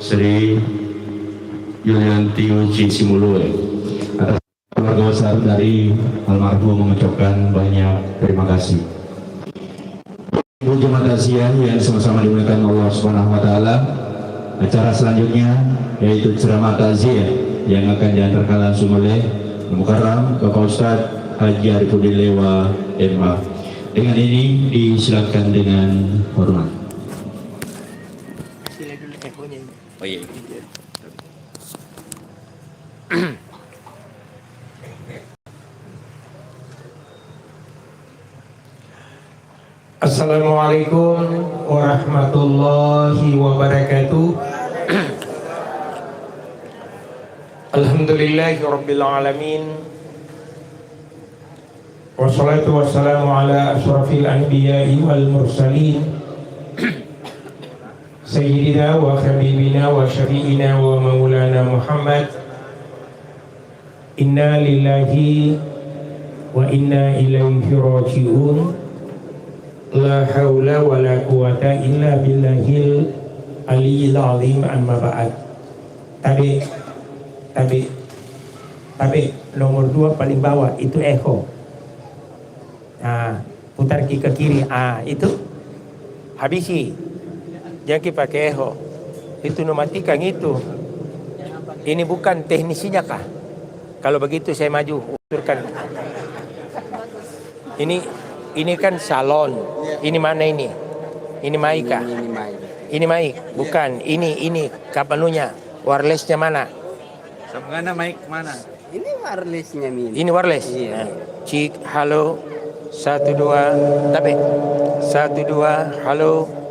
Sri Yulianti Uji Simulue. Atas keluarga besar dari almarhum mengucapkan banyak terima kasih. Jemaat takziah yang sama-sama dimuliakan Allah Subhanahu wa taala. Acara selanjutnya yaitu ceramah takziah yang akan diantarkan langsung oleh Mukarram Bapak Ustadz Haji Arifudin Lewa MA. Dengan ini disilakan dengan hormat. Oh iya. Assalamualaikum warahmatullahi wabarakatuh. Alhamdulillahi rabbil alamin. Wassalatu wassalamu ala asyrafil anbiya'i wal mursalin Sayyidina wa habibina wa syafi'ina wa maulana Muhammad. Inna lillahi wa inna ilaihi raji'un. La haula wa la quwata illa billahil aliyil azim, amma ba'd. Tapi nomor 2 paling bawah itu echo. Nah, putar ke kiri. Itu habisi. Jangan pakai echo. Itu mematikan itu. Ini bukan teknisinya kah? Kalau begitu saya maju uturkan. Ini kan salon. Ini mana ini? Ini mic kah? Ini mic. Bukan. Ini kapanunya. Wirelessnya mana? Sebenarnya mic mana? Ini wirelessnya Min. Ini wireless. Iya. Nah, cik, halo. 1 2. Tapi 1 2. Halo.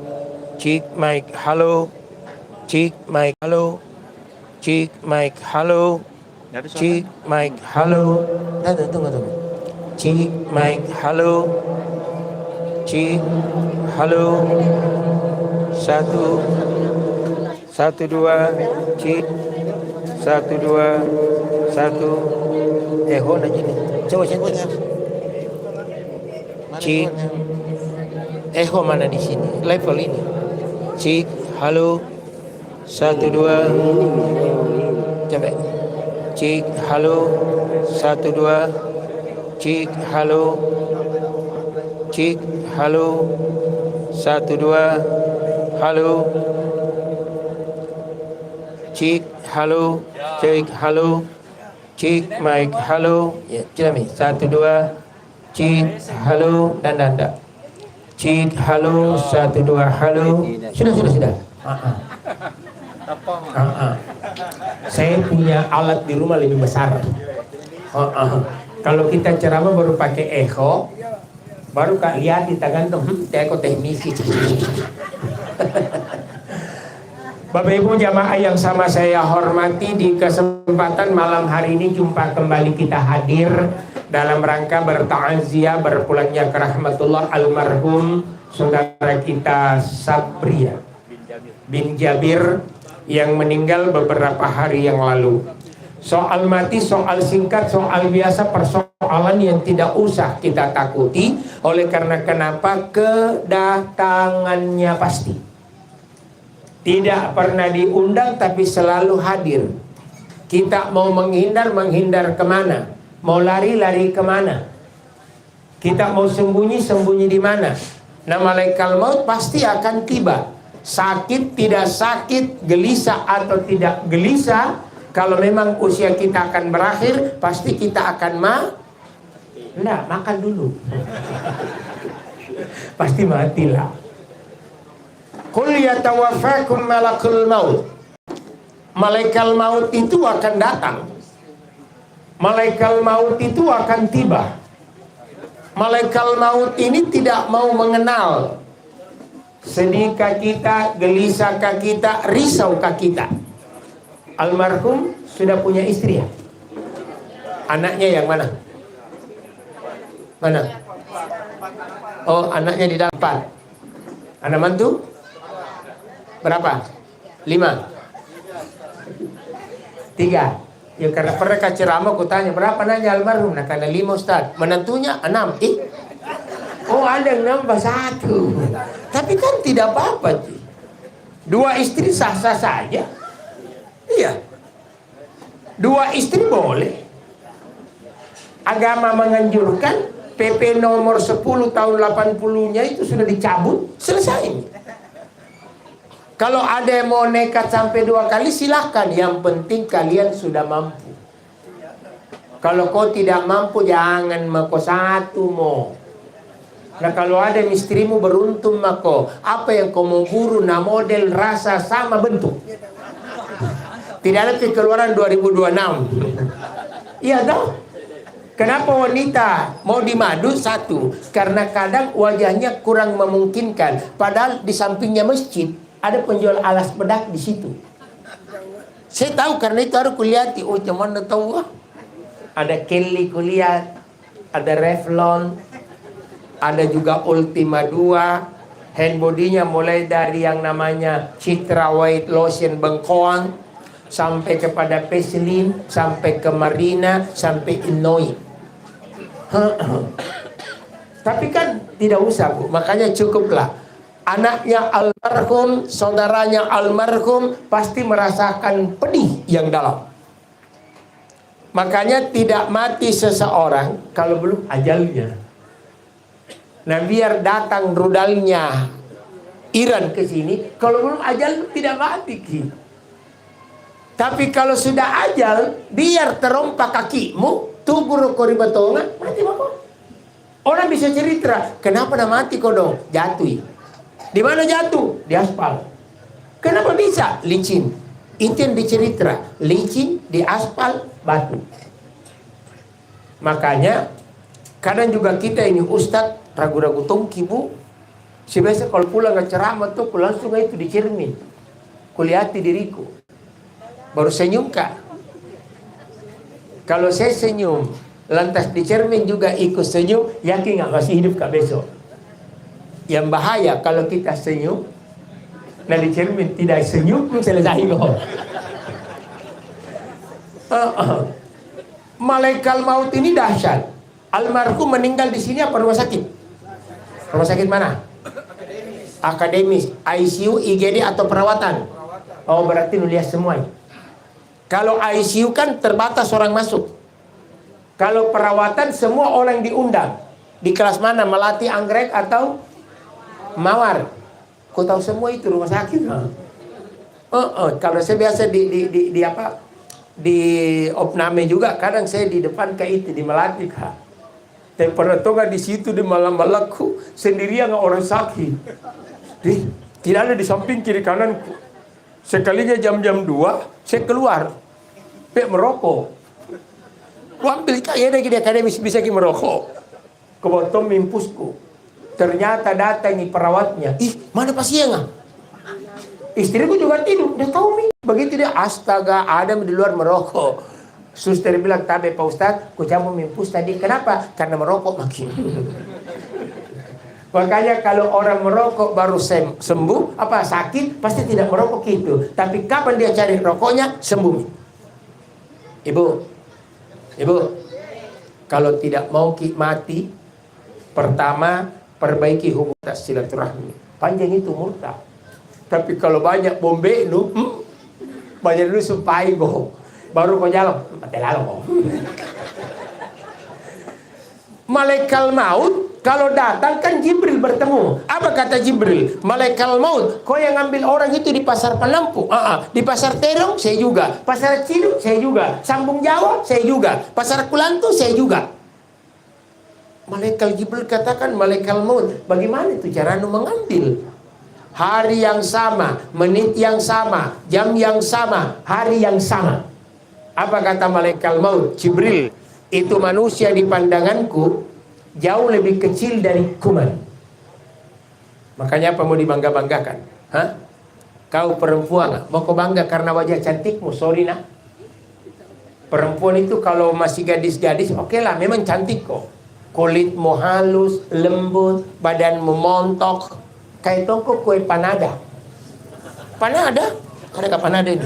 Cik, mic. Halo. Cik, mic. Halo. Cik, mic. Halo. Cik, mic. Halo. Tunggu. Cik, mic. Halo. Cik, halo. 1 2. Cik. 1 2. 1. Echo aja nih. Coba cek. Cik. Echo mana di sini? Level ini. Cik, halo. 1 2. Coba. Cik, halo. 1 2. Cik, halo. Cik, halo. 1 2. Halo. Cik, halo. Cik, halo. Cik, mic, halo. Ya, Cik, 1 2. Cik, halo. Dan. Cik, halo. 1 2. Halo. Sudah. Saya punya alat di rumah lebih besar. Kalau kita ceramah baru pakai echo, baru kak lihat di tangan tuh, echo teknisi. Bapak Ibu jamaah yang sama saya hormati, di kesempatan malam hari ini jumpa kembali kita hadir dalam rangka bertakziah berpulangnya ke rahmatullah almarhum saudara kita Sabria bin Jabir yang meninggal beberapa hari yang lalu. Soal mati, soal singkat, soal biasa, persoalan yang tidak usah kita takuti. Oleh karena kenapa? Kedatangannya pasti. Tidak pernah diundang tapi selalu hadir. Kita mau menghindar kemana? Mau lari kemana? Kita mau sembunyi di mana? Nah, malaikat maut pasti akan tiba. Sakit, tidak sakit, gelisah atau tidak gelisah, kalau memang usia kita akan berakhir, pasti kita akan makan dulu. Pasti matilah. Qul yatawaffakum malakul maut. Malaikat maut itu akan datang. Malaikat maut itu akan tiba. Malaikat maut ini tidak mau mengenal sedihkah kita, gelisahkah kita, risaukah kita. Almarhum sudah punya istri ya? Anaknya yang mana? Oh, anaknya di dalam 4. Anak mantu? Berapa? 5? 3. Ya karena pernah ceramah aku tanya berapa nanya almarhum. Nah karena 5 Ustaz. Menantunya 6. Oh ada yang nambah 1. Tapi kan tidak apa-apa. 2 istri sah-sah saja. Iya. 2 istri boleh. Agama menganjurkan, PP nomor 10 tahun 80-nya itu sudah dicabut, selesai. Kalau ada yang mau nekat sampai 2 kali silahkan, yang penting kalian sudah mampu. Kalau kau tidak mampu jangan mako 1 mo. Nah kalau ada istrimu beruntung mako, apa yang kau mau buru na model rasa sama bentuk. Tidak ada kekeluaran 2026. Iya dong. Kenapa wanita mau dimadu? 1, karena kadang wajahnya kurang memungkinkan. Padahal di sampingnya masjid ada penjual alas bedak di situ. Saya tahu karena itu harus kulihat. Oh, cuman tahu. Ada Kelly kulihat, ada Revlon, ada juga Ultima 2. Hand bodinya mulai dari yang namanya Citra White Lotion bengkoang, sampai kepada Peselin, sampai ke Marina, sampai Innoi. Tapi kan tidak usah, Bu. Makanya cukuplah. Anaknya almarhum, saudaranya almarhum pasti merasakan pedih yang dalam. Makanya tidak mati seseorang kalau belum ajalnya. Nah, biar datang rudalnya Iran ke sini, kalau belum ajal tidak mati. Tapi kalau sudah ajal, biar terompak kakimu, tubuh koribatongan, mati mako. Orang bisa cerita, kenapa dah mati kau dong? Jatuh. Di mana jatuh? Di aspal. Kenapa bisa? Licin. Itu yang dicerita, licin di aspal batu. Makanya kadang juga kita ini ustad ragu-ragu tongki, Bu. Sebiasa kalau pulang ke ceramah tuh langsung itu di cermin. Kulihati diriku. Baru senyum kak. Kalau saya senyum, lantas di cermin juga ikut senyum, yakin nggak masih hidup kak besok? Yang bahaya kalau kita senyum, nah di cermin tidak senyum, selesai kok. Malaikat maut ini dahsyat. Almarhum meninggal di sini apa rumah sakit? Rumah sakit mana? Akademis, ICU, IGD atau perawatan? Oh berarti lu lihat semua. Kalau ICU kan terbatas orang masuk. Kalau perawatan semua orang diundang. Di kelas mana? Melati, Anggrek atau Mawar? Kau tahu semua itu rumah sakit. Kalau saya biasa di apa? Di opname juga. Kadang saya di depan kayak itu di Melati kak. Dan pernah toga di situ di malam-malamku sendirian orang sakit. Tidak ada di samping kiri kananku. Sekalinya jam-jam 2 saya keluar. Merokok. Ku ambil kayaknya di akademis bisa merokok. Kebotong mimpusku. Ternyata datang perawatnya. Ih, mana pasiennya? Istriku juga tidur. Dia tahu mi. Begitu dia astaga, Adam di luar merokok. Suster bilang, "Tabe Pak Ustaz, ku jamu mimpus tadi." Kenapa? Karena merokok makin. Makanya kalau orang merokok baru sembuh, apa sakit, pasti tidak merokok gitu. Tapi kapan dia cari rokoknya, sembuh. Ibu, kalau tidak mau mati, pertama perbaiki hubungan silaturahmi. Panjang itu murtad. Tapi kalau banyak bombe lu, banyak dulu supaya baru kau jalan, mati lalu. Malaikat maut kalau datang kan Jibril bertemu. Apa kata Jibril? Malaikat maut, kau yang ambil orang itu di pasar Penampu. Di pasar Terong saya juga. Pasar Ciduk saya juga. Sambung Jawa saya juga. Pasar Kulantu saya juga. Malaikat Jibril katakan, malaikat maut, bagaimana itu cara mengambil? Hari yang sama, menit yang sama, jam yang sama, hari yang sama. Apa kata malaikat maut? Jibril, itu manusia di pandanganku jauh lebih kecil dari kuman. Makanya apa mau dibangga-banggakan? Kau perempuan, mau kau bangga karena wajah cantikmu? Sorry nak. Perempuan itu kalau masih gadis-gadis, oke lah, memang cantik kok. Kulitmu halus, lembut, badanmu montok, kayak tongkok kue panada. Panada? Ada panada ini?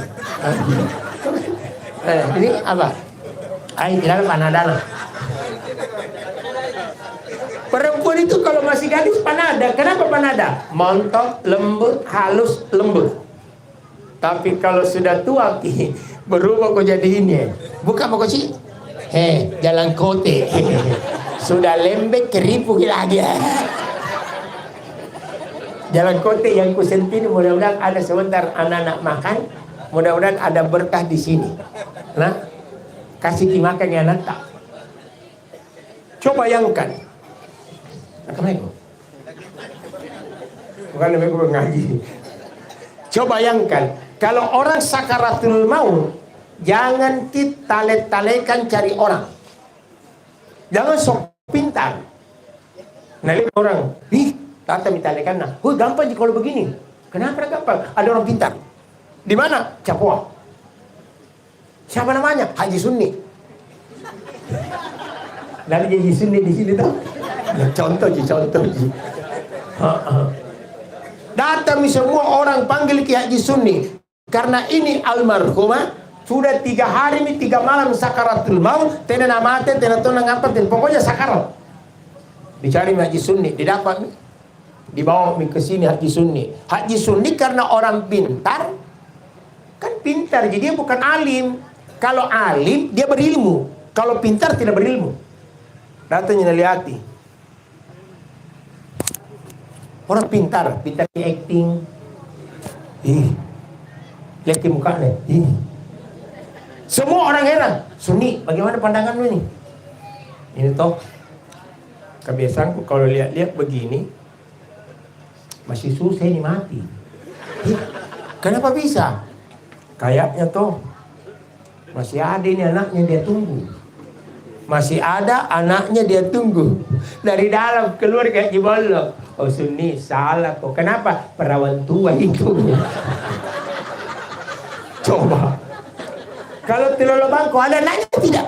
Ini apa? Ayo tidak panada lah. Perempuan itu kalau masih gadis panada. Kenapa panada? Montok, lembut, halus, lembut. Tapi kalau sudah tua ki, berubah kok jadi ini. Bukan mau sih. Jalan kote. Sudah lembek keripu lagi. Jalan kote yang kusentin, mudah-mudahan ada sebentar anak-anak makan. Mudah-mudahan ada berkah di sini. Nah, kasih makan ya anak tak. Coba bayangkan. Assalamualaikum. Bukan lebih ngaji. Coba bayangkan, kalau orang sakaratul maut, jangan kita talekan cari orang. Jangan sok pintar. Nah, lihat orang, tata mitalekan nah. Gampang kalau begini. Kenapa gampang? Ada orang pintar. Di mana? Capua. Siapa namanya? Haji Sunni. Dari Haji Sunni di sini tuh. Contoh. Datang semua orang panggil Ki Haji Sunni. Karena ini almarhumah sudah 3 hari ini 3 malam sakaratul maut, tena namate, tena tonang apa, pokoknya sakarat. Dicari Haji Sunni, didapat, dibawa ke sini Haji Sunni. Haji Sunni karena orang pintar, kan pintar, jadi dia bukan alim. Kalau alim dia berilmu, kalau pintar tidak berilmu. Datangnya lihati. Orang pintar di acting. Lihat di mukanya. Semua orang heran. Sunni, bagaimana pandanganmu ini? Ini toh kebiasaanku kalau lihat-lihat begini masih susah ini mati. Kenapa bisa? Kayaknya toh masih ada ini anaknya dia tunggu. Masih ada anaknya dia tunggu. Dari dalam keluar kayak jibolok. Oh Sunni, salah kok. Kenapa? Perawan tua itu. Coba. Kalau telolo bangko ada anaknya tidak?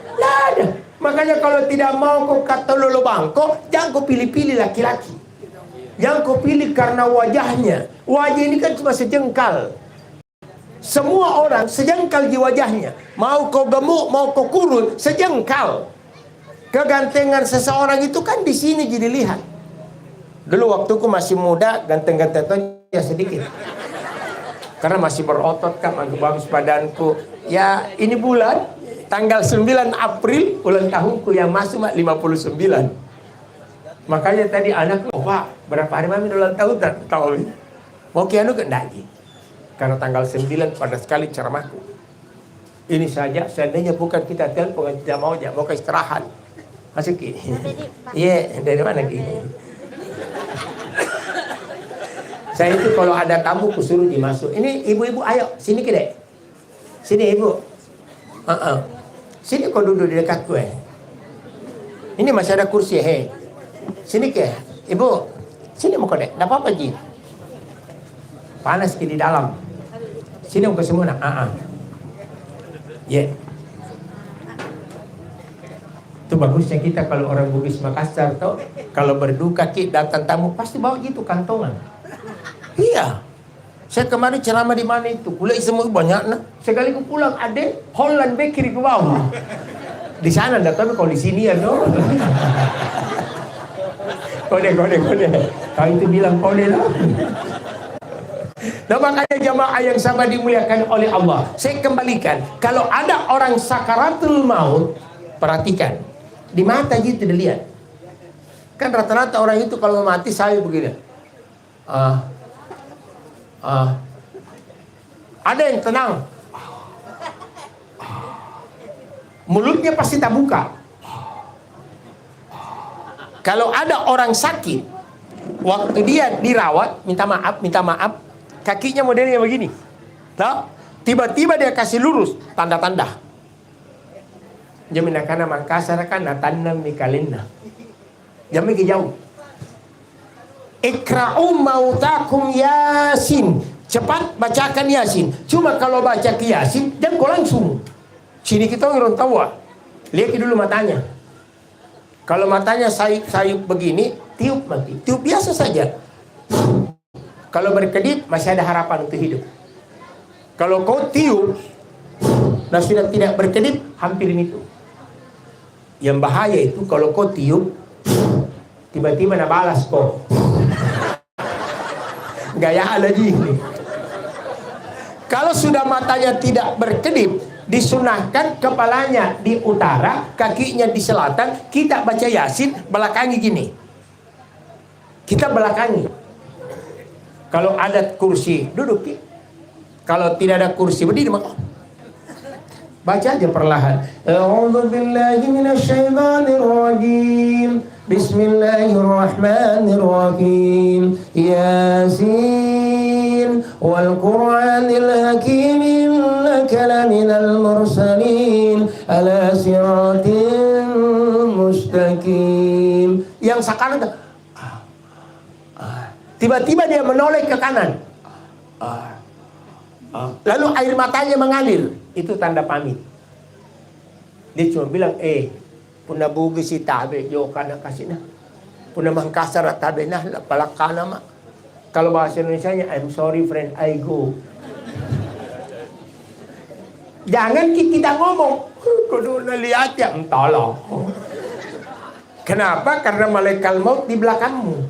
Tidak ada. Makanya kalau tidak mau kau kata lolo bangko, jangan kau pilih-pilih laki-laki. Jangan kau pilih karena wajahnya. Wajah ini kan cuma sejengkal. Semua orang sejengkal di wajahnya. Mau kau gemuk, mau kau kurus, sejengkal. Kegantengan seseorang itu kan di sini jadi lihat. Dulu waktuku masih muda, ganteng-gantengnya sedikit. Karena masih berotot kan, bagus badanku. Ya ini bulan, tanggal 9 April, ulang tahunku yang masuk 59. Makanya tadi anakku, Pak, berapa hari mami ulang tahun? Tak tahu. Mau kianu ke lagi. Karena tanggal 9 pada sekali ceramahku. Ini saja, seandainya bukan kita telepon, tidak mau ke istirahat. Masuk Ki. Iya, dari mana Ki? Saya itu kalau ada tamu kusuruh dimasuk. Ini ibu-ibu ayo sini Ki. Sini ibu. Sini kau duduk di dekat gue. Ini masih ada kursi Sini Ki. Ibu. Sini mau kau dek. Enggak apa-apa Ji. Panas Ki di dalam. Sini mau ke semua nak. Itu bagusnya kita kalau orang Bugis Makassar tuh kalau berduka Ki datang tamu pasti bawa gitu kantongan. Iya. Saya kemarin ceramah di mana itu, kuliah semua banyak nah. Sekali ku pulang ada Holland Bakery ke bawah. Di sana enggak tahu kalau di sini ya no. Kode. Kau itu bilang kode lah. Nah makanya jamaah yang sama dimuliakan oleh Allah. Saya kembalikan, kalau ada orang sakaratul maut, perhatikan. Di mata gitu dilihat. Kan rata-rata orang itu kalau mati saya begini. Ada yang tenang. Mulutnya pasti tak buka. Kalau ada orang sakit, waktu dia dirawat, minta maaf, kakinya modelnya begini. Tahu? Tiba-tiba dia kasih lurus, tanda-tanda. Jamin karena Makassar kan natanam di kalenda. Jamin ke jauh. Ikra'u mautakum Yasin. Cepat bacakan Yasin. Cuma kalau baca ke Yasin, dan kau langsung. Sini kita orang tahu. Lihat dulu matanya. Kalau matanya sayup begini, tiup mati. Tiup biasa saja. Kalau berkedip, masih ada harapan untuk hidup. Kalau kau tiup, dan sudah tidak berkedip, hampir itu. Yang bahaya itu, kalau kau tiup, tiba-tiba nak balas kau. Gaya lagi ini. Kalau sudah matanya tidak berkedip, disunahkan kepalanya di utara, kakinya di selatan. Kita baca Yasin, belakangi gini. Kita belakangi. Kalau ada kursi, duduk. Kalau tidak ada kursi, berdiri. Baca aja perlahan. A'udzu billahi minasyaitonir rajim. Bismillahirrahmanirrahim. Yasin wal Qur'anil hakim innaka laminal mursalin ala siratin mustaqim. Yang sekarang tiba-tiba dia menoleh ke kanan. Lalu air matanya mengalir. Itu tanda pamit. Dia cuma bilang, puna bugi si tabe, yo kana kasih na. Puna mangkasar tabe na, palakana mak. Kalau bahasa Indonesianya, I'm sorry friend, I go. Jangan kita ngomong, kudu lihat ya, entahlah. Kenapa? Karena malaikat maut di belakangmu.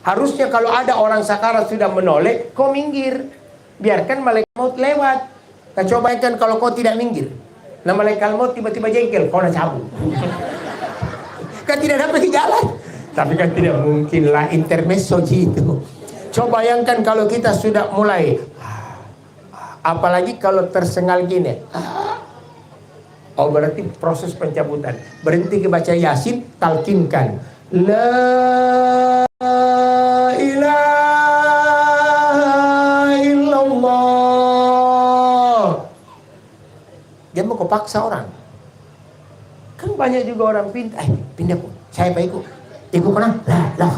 Harusnya kalau ada orang sakarat sudah menoleh, kau minggir. Biarkan malaikat maut lewat. Nah, coba kan kalau kau tidak minggir. Nah, malaikat maut tiba-tiba jengkel, kau nak cabut. Kan tidak dapat jalan. Tapi kan tidak mungkin lah intermezzo gitu. Coba bayangkan kalau kita sudah mulai. Apalagi kalau tersengal gini. Oh, berarti proses pencabutan. Berhenti ke baca Yasin, talkinkan. La ilaha illallah. Dia mau kau paksa orang. Kan banyak juga orang pindah. Pindah pun. Saya pak ikut. Ikut kena. La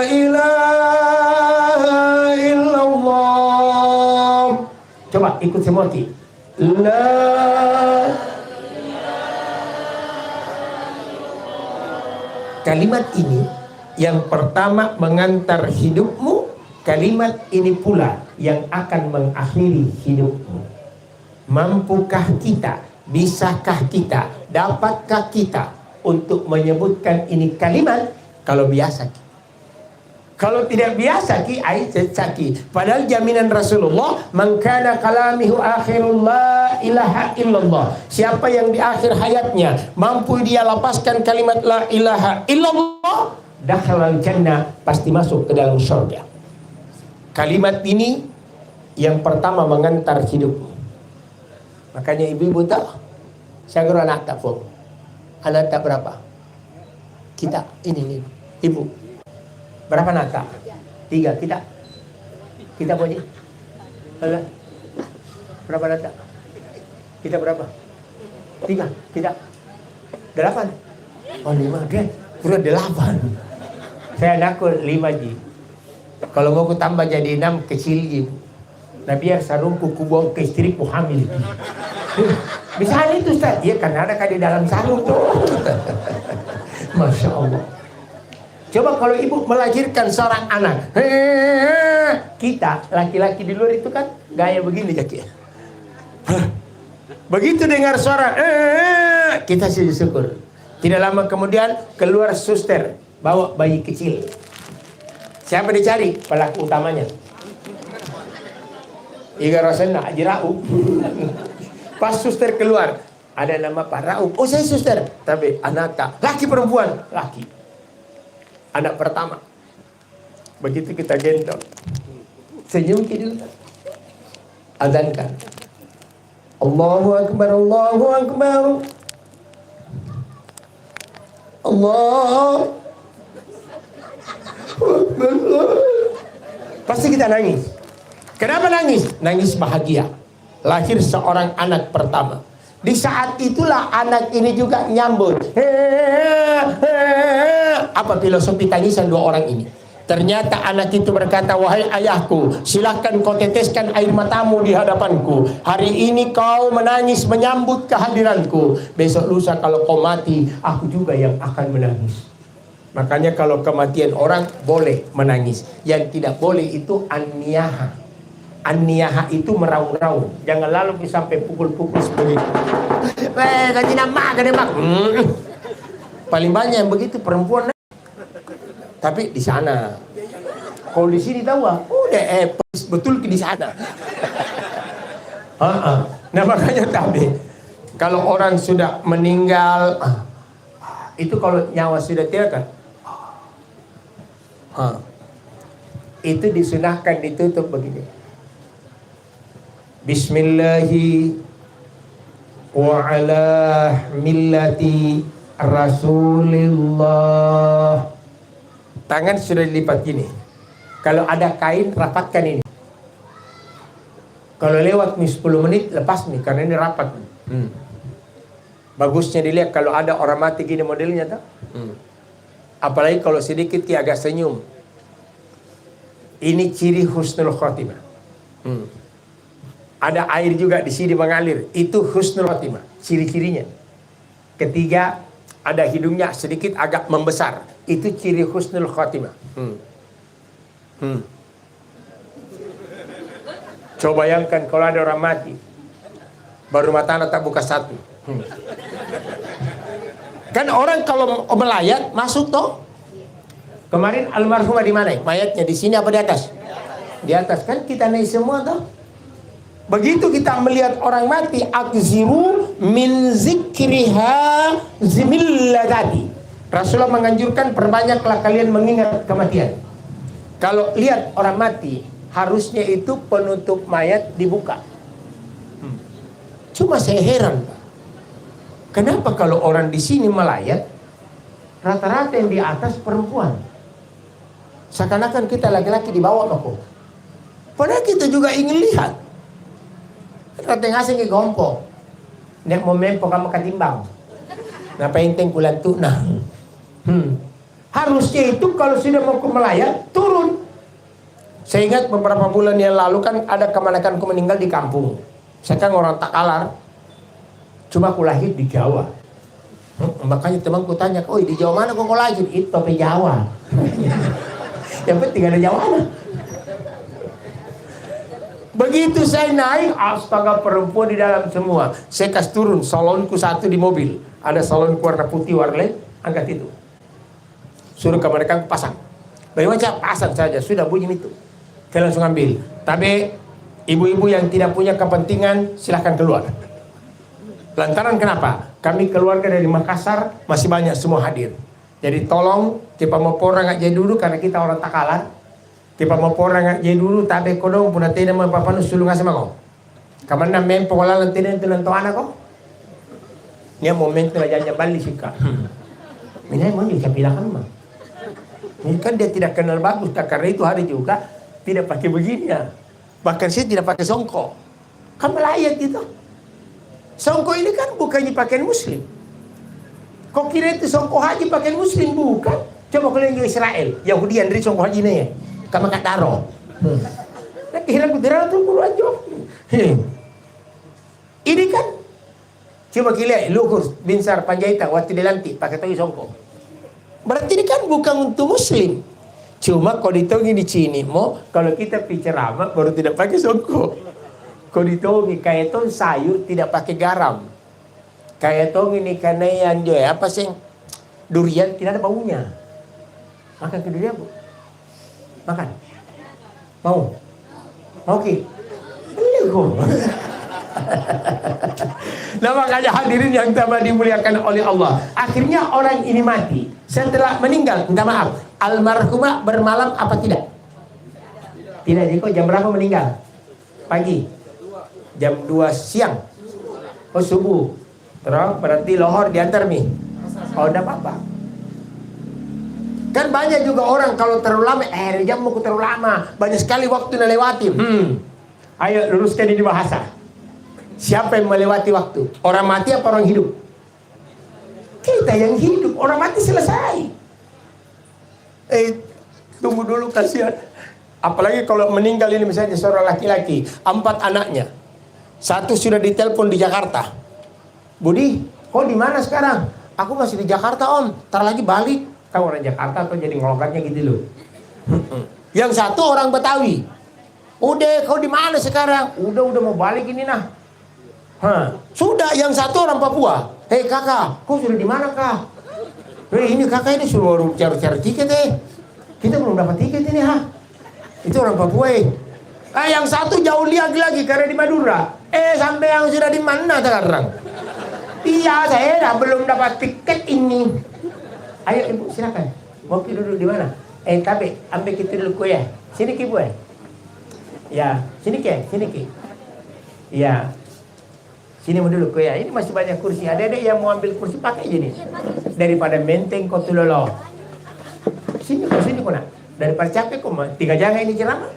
ilaha illallah. Coba ikut semua ki. Kalimat ini yang pertama mengantar hidupmu. Kalimat ini pula yang akan mengakhiri hidupmu. Mampukah kita? Bisakah kita? Dapatkah kita untuk menyebutkan ini kalimat? Kalau biasa ki. Kalau tidak biasa ki, saki. Padahal jaminan Rasulullah, man kana kalamihu akhirul la ilaha illallah. Siapa yang di akhir hayatnya mampu dia lepaskan kalimat la ilaha illallah, dakhalal jannah, pasti masuk ke dalam surga. Kalimat ini yang pertama mengantar hidupmu. Makanya ibu-ibu tahu, saya guru anak tak pun. Anak tak berapa? Kita ini ibu. Berapa anak tak? 3 kita. Kita punya. Berapa anak tak? Kita berapa? 3 kita. 8. Oh 5 dia. Sudah 8. Saya anakku 5 ji. Kalau mau ku tambah jadi 6 kecil ibu. Nah biar sarungku ku buang ke istriku hamil. Bisa itu Ustaz? Iya kan ada di dalam sarung tuh. Masya Allah. Coba kalau ibu melahirkan seorang anak. Kita laki-laki di luar itu kan gaya begini kaki. Begitu dengar suara kita sih syukur. Tidak lama kemudian keluar suster bawa bayi kecil. Siapa dicari? Pelaku utamanya. Iga Rosenna Haji Raub. Pas suster keluar, ada nama Pak Raub. Oh saya suster, tapi anak tak. Laki perempuan? Laki. Anak pertama. Begitu kita gendong, senyum dulu. Azankan. Allahu Akbar, Allahu Akbar. Allah. Pasti kita nangis. Kenapa nangis? Nangis bahagia. Lahir seorang anak pertama. Di saat itulah anak ini juga nyambut. Apa filosofi tangisan 2 orang ini? Ternyata anak itu berkata, wahai ayahku, silahkan kau teteskan air matamu di hadapanku. Hari ini kau menangis menyambut kehadiranku. Besok lusa kalau kau mati, aku juga yang akan menangis. Makanya kalau kematian orang boleh menangis. Yang tidak boleh itu an-niyaha. An-niyaha itu meraung-raung. Jangan lalu sampai pukul-pukul seperti itu. Ganti nama, ganti nama. Paling banyak yang begitu perempuan. Tapi di sana. Kalau di sini tahu udah betul di sana. Nah makanya tadi kalau orang sudah meninggal itu kalau nyawa sudah tiada kan, itu disunahkan ditutup begini. Bismillahi wa ala millati Rasulillah. Tangan sudah dilipat gini. Kalau ada kain rapatkan ini. Kalau lewat nih 10 menit lepas nih karena ini rapat. Bagusnya dilihat kalau ada orang mati gini modelnya tak? Apalagi kalau sedikit dia agak senyum. Ini ciri husnul khotimah. Ada air juga di sini mengalir. Itu husnul khotimah. Ciri-cirinya. Ketiga, ada hidungnya sedikit agak membesar. Itu ciri husnul khotimah. Coba bayangkan kalau ada orang mati, baru mata anak tak buka satu. Kan orang kalau melayat masuk toh. Kemarin almarhumah di mana? Mayatnya di sini apa di atas? Di atas kan kita naik semua toh. Begitu kita melihat orang mati, akziru min zikriha zimilladati. Rasulullah menganjurkan perbanyaklah kalian mengingat kematian. Kalau lihat orang mati, harusnya itu penutup mayat dibuka. Cuma saya heran, kenapa kalau orang di sini melayat, rata-rata yang di atas perempuan. Seakan-akan kita laki-laki di bawah kok. Padahal kita juga ingin lihat. Rata yang asing ke gompo. Nek mau mempo kamu katimbang. Ngapain teng kulan tuna. Harusnya itu kalau sudah mau melayat, turun. Saya ingat beberapa bulan yang lalu kan ada kemanakanku meninggal di kampung. Saya kan orang Takalar. Cuma aku lahir di Jawa. Makanya temanku tanya, "Oh, di Jawa mana kau lahir?" "Itu di Jawa." Yang penting ada Jawa. Begitu saya naik, astaga perempuan di dalam semua. Saya kasih turun, salonku satu di mobil. Ada salonku warna putih warna angkat itu. Suruh kemanakanku pasang. Bagaimana pasang saja, sudah bunyi itu. Kalian langsung ambil. Tapi ibu-ibu yang tidak punya kepentingan silahkan keluar. Lantaran kenapa? Kami keluarga dari Makassar masih banyak semua hadir. Jadi tolong kita mau porang aja dulu karena kita orang Takalar. Kita mau porang aja dulu tapi kodong pun tidak mau apa-apa sulung asma kau. Kamana mem pengolahan tidak itu nanti anak kau. Ini momen itu aja balik sih kak. Ini mau bisa bilangkan mah. Ini kan dia tidak kenal bagus karena itu hari juga tidak pakai begini ya. Bahkan saya tidak pakai songkok. Kan melayat gitu. Songkok ini kan bukannya pakaian muslim. Kok kira itu songkok haji pakaian muslim? Bukan. Coba kalian ke Israel. Yahudian dari songkok haji ini ya. Kamu kat daro. Nah kira aku daro tu puluhan jom. Ini kan. Coba kira luhur binsar Panjaitan waktu dilantik pakai topi songkok. Berarti ini kan bukan untuk muslim. Cuma kalau ditongi di sini mau kalau kita ceramah baru tidak pakai songkok. Kalau ditongi kayak itu sayur tidak pakai garam. Kayak itu ini karena yang apa sih durian tidak ada baunya. Makan ke durian bu? Makan. Mau? Oke. Belum. Nah makanya hadirin yang tambah dimuliakan oleh Allah. Akhirnya orang ini mati. Setelah meninggal, minta maaf. Almarhumah bermalam apa tidak? Tidak. Jadi kok jam berapa meninggal? Pagi. Jam 2 siang. Oh subuh. Terus berarti lohor diantar nih. Oh enggak apa-apa. Kan banyak juga orang kalau terlalu lama, jam mau terlalu lama. Banyak sekali waktu yang lewati. Ayo luruskan ini bahasa. Siapa yang melewati waktu? Orang mati apa orang hidup? Kita yang hidup. Orang mati selesai. Tunggu dulu kasihan. Apalagi kalau meninggal ini misalnya seorang laki-laki, 4 anaknya. 1 sudah ditelepon di Jakarta. Budi, kau di mana sekarang? Aku masih di Jakarta om. Ntar lagi balik. Kamu orang Jakarta atau jadi ngelogatnya gitu loh. Yang 1 orang Betawi. Udah, kau di mana sekarang? Udah mau balik ini nah. Sudah, yang 1 orang Papua. Hei kakak, kau sudah di mana kak? Hei ini kakak ini suruh cari tiket Kita belum dapat tiket ini, ha? Itu orang Papua. Yang satu jauh lagi karena di Madura. Sampai yang sudah di mana sekarang? Iya, saya belum dapat tiket ini. Ayo ibu silakan. Mau duduk di mana? Tapi ambil kita dulu kue ya. Sini ki bu ya. Ya, sini ki. Ya. Sini mau dulu kue ya. Ini masih banyak kursi. Ada yang mau ambil kursi pakai aja nih. Daripada menteng kau tulolo. Sini kau nak. Daripada capek kau 3 jam ini ceramah.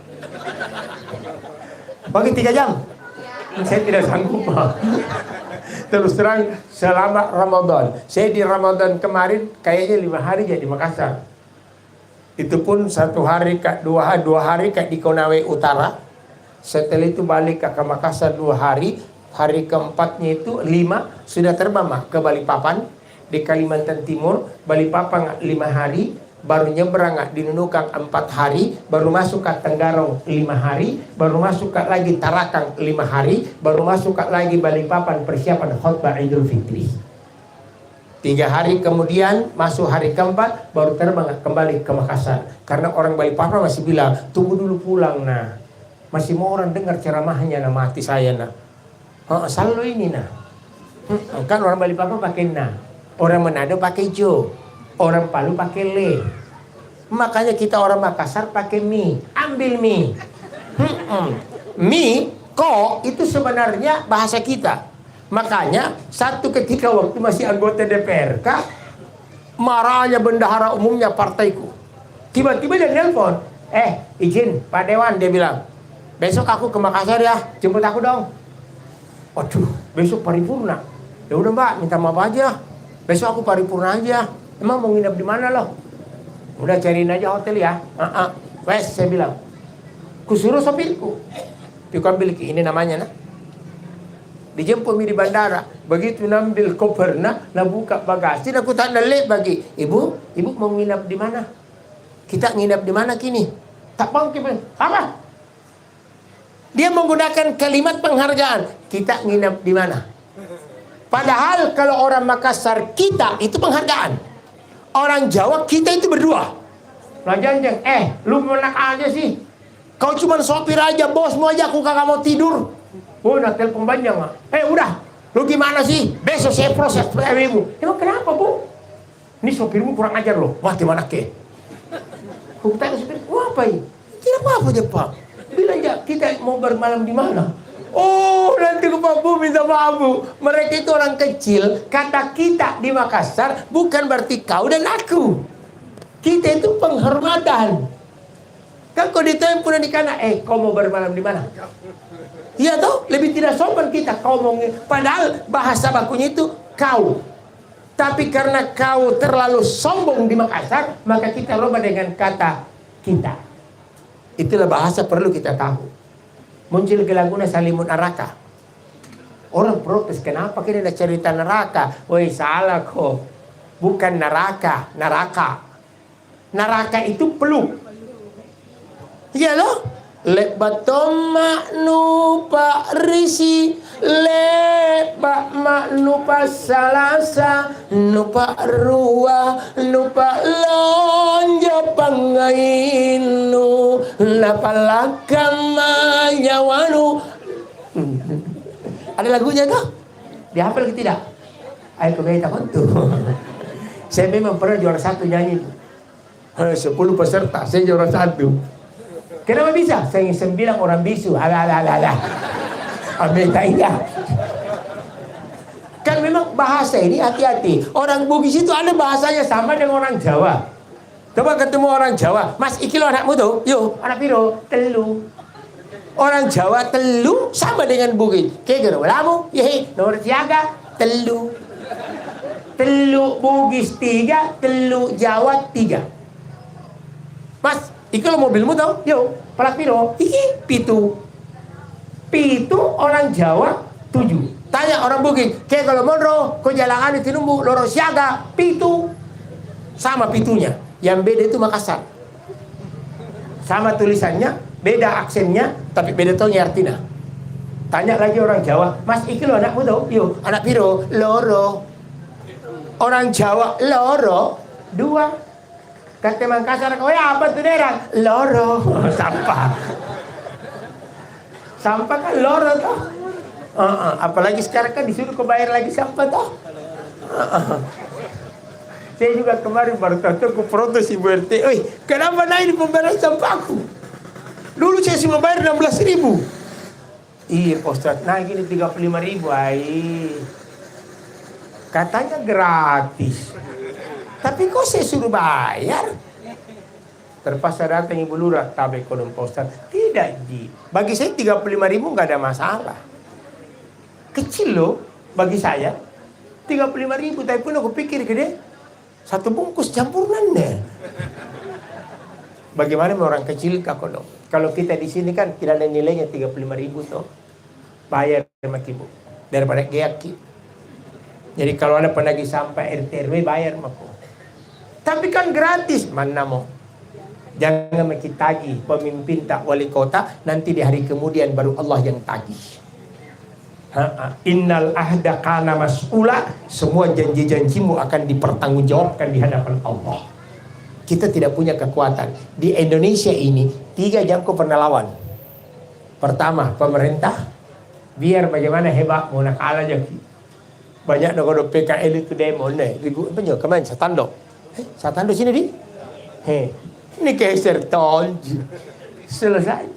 Bagi 3 jam. Saya tidak sanggup, Pak. Terus terang selama Ramadan. Saya di Ramadan kemarin kayaknya 5 hari jadi di Makassar. Itu pun 1 hari, 2 hari di Konawe Utara. Setelah itu balik ke Makassar 2 hari. Hari keempatnya itu 5 sudah terbang ke Balikpapan di Kalimantan Timur. Balikpapan 5 hari. Baru nyebrang di Nunukang 4 hari, baru masuk ke Tenggarong 5 hari, baru masuk ke lagi Tarakang 5 hari, baru masuk ke lagi Balikpapan persiapan khutbah Idul Fitri. 3 hari kemudian masuk hari keempat, baru terbang kembali ke Makassar. Karena orang Balikpapan masih bilang, tunggu dulu pulang nah. Masih mau orang dengar ceramahnya nah, mati saya nah. Selalu ini nah. Kan orang Balikpapan pakai nah, orang Manado pakai jo. Orang Palu pakai le. Makanya kita orang Makassar pakai mi. Ambil mi. Mi, ko itu sebenarnya bahasa kita. Makanya satu ketika waktu masih anggota DPRK, marahnya bendahara umumnya partaiku. Tiba-tiba dia nelpon. Izin Pak Dewan, dia bilang, besok aku ke Makassar ya, jemput aku dong. Waduh, besok paripurna. Ya udah Mbak, minta maaf aja. Besok aku paripurna aja. Emang mau nginep di mana loh? Udah cariin aja hotel ya. Wes, saya bilang. Kusuruh sopirku. Piku ambil ini namanya nah. Dijemput di bandara. Begitu nambil koper nah buka bagasi, aku tanda lep bagi. Ibu mau nginep di mana? Kita nginep di mana kini? Tak bangkit. Apa? Dia menggunakan kalimat penghargaan. Kita nginep di mana? Padahal kalau orang Makassar kita itu penghargaan. Orang Jawa kita itu berdua. Lah janjang, lu menak aja sih. Kau cuma sopir aja, bosmu aja aku kagak mau tidur. Nak telepon panjang nggak? Udah, lu gimana sih? Besok saya proses PMI-mu. Emang kenapa bu? Ini sopirmu kurang ajar loh. Wah gimana ke? Aku tanya sopir, apa ini? Tidak apa-apa aja pak. Bilang aja kita mau bermalam di mana? Nanti ke Pak Bu minta maaf Bu. Mereka itu orang kecil. Kata kita di Makassar bukan berarti kau dan aku. Kita itu penghormatan. Kan kau ditanya pun di kana, kau mau bermalam di mana? Iya toh, lebih tidak sopan kita. Kau mau, padahal bahasa bakunya itu kau. Tapi karena kau terlalu sombong di Makassar, maka kita rubah dengan kata kita. Itulah bahasa perlu kita tahu. Muncul ke Laguna Salimun Araka. Orang protes, kenapa kita ada cerita neraka? Woi salah kok. Bukan neraka, neraka. Neraka itu peluk. Iya loh. Lek batom nupa risi, lek bak mak nupa salasa, nupa ruah, nupa lonjo pangainu, napalakama nyawanu. Ada lagunya tuh? Dihafal ke tidak? Ayo kita bantu. Saya memang pernah juara 1 nyanyi. 10 peserta, saya juara 1. Kenapa bisa? Saya 9 orang bisu. Alah. Amerika indah. Kan memang bahasa ini hati-hati. Orang Bugis itu ada bahasanya sama dengan orang Jawa. Coba ketemu orang Jawa. Mas, iki lo anakmu tuh. Yuk, anak piro? Telu. Orang Jawa telu sama dengan Bugis. Kayak gitu. Lamu, yehe, nomor tiaga, telu. Telu Bugis 3, telu Jawa 3. Mas, iki lo mobilmu tau? Yo, pelak piro? Iki pitu. Pitu orang Jawa 7. Tanya orang Bugis, kayak kalau monro, kau jalangan itu nunggu loro siaga, pitu. Sama pitunya. Yang beda itu Makassar. Sama tulisannya, beda aksennya, tapi beda taunya artinya. Tanya lagi orang Jawa, Mas iki lo anakmu tau? Yo, anak piro? Loro. Orang Jawa loro 2. Kata Mangkasar, oh ya apa tuh daerah? Loro. Sampah. Sampah kan loro toh. Apalagi sekarang kan disuruh kebayar lagi sampah toh. Saya juga kemarin baru tahu ke protes Ibu RT. Kenapa naik pembayaran sampahku? Dulu saya cuma bayar 16.000. Iya Pak Ustaz, nah gini 35.000. Katanya gratis. Tapi kok saya suruh bayar? Terpaksa datang Ibu Lurah, tabe kodong Pak Ustaz. Tidak Ji, bagi saya 35.000 nggak ada masalah. Kecil loh bagi saya 35.000, tapi pun aku pikir gede. Satu bungkus campuran deh. Bagaimana orang kecil kak kodong? Kalau kita di sini kan tidak ada nilainya 35.000 tuh. Bayar sama ibu daripada geaki. Jadi kalau ada penagih sampah RT RW bayar mako. Tapi kan gratis, mana mau? Jangan tagih pemimpin tak wali kota, nanti di hari kemudian baru Allah yang tagih. Innal ahda kana mas'ula, semua janji-janjimu akan dipertanggungjawabkan di hadapan Allah. Kita tidak punya kekuatan. Di Indonesia ini 3 jam kau pernah lawan. Pertama, pemerintah. Biar bagaimana hebat mau nak kalah aja. Banyak nak ada PKL itu demo nih. Ribu banyak kemarin Satando. Satando sini di. Ini geser tol. Selesai.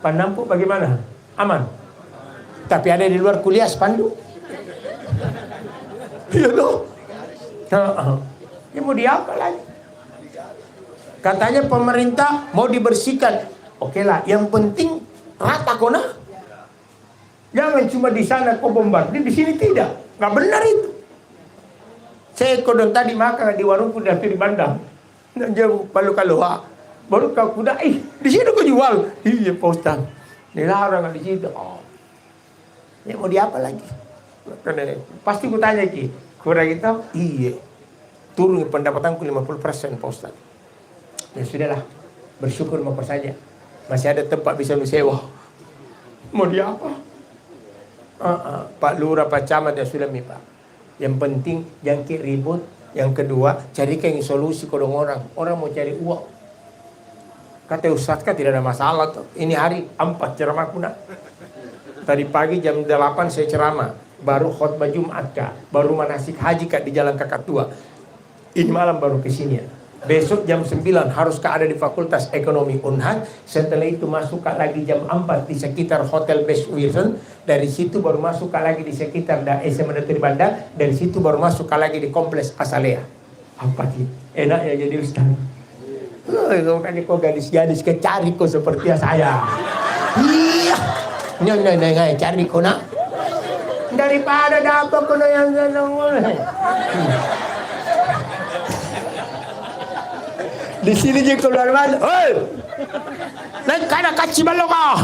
Panampu bagaimana? Aman. Tapi ada di luar kuliah spanduk. Iya loh. Ya mau diapa lagi? Katanya pemerintah mau dibersihkan. Oke lah, yang penting rata kona. Jangan cuma di sana kau bombardir, di sini tidak. Nggak benar itu. Saya kodong tadi makan di warung kuda di Bandang. Dan jauh palu kaloha. Baru kau kuda, di sini kau jual. Iya Pak Ustaz. Dilarang di situ. Ya mau diapa lagi? Pasti ku tanya Ki, kurang itu? Iya. Turun pendapatanku 50% Pak Ustaz. Ya sudahlah, bersyukur mau saja. Masih ada tempat bisa lu sewa. Mau diapa? Pak Lurah, Pak Camat ya sudah mi Pak. Yang penting jangan ribut. Yang kedua, carikan solusi kodong orang. Orang mau cari uang. Kata Ustaz kan tidak ada masalah tuh. Ini hari 4 ceramah kuna. Tadi pagi jam 8 saya ceramah, baru khutbah Jumat kak, baru manasik haji kak di Jalan Kakak Tua. Ini malam baru kesini. Besok jam 9 harus kak ada di Fakultas Ekonomi Unhad. Setelah itu masuk kak lagi jam 4 di sekitar Hotel Best Wilson. Dari situ baru masuk kak lagi di sekitar SMA Negeri Bandar. Dari situ baru masuk kak lagi di Kompleks Azalea. Apa sih? Enaknya jadi ustaz. Kan kok gadis-gadis kecari kok seperti saya. Iya. Nyonya cari kona. Daripada dapat kona yang di sini je keluar mana? Naik kana kaci balok kau.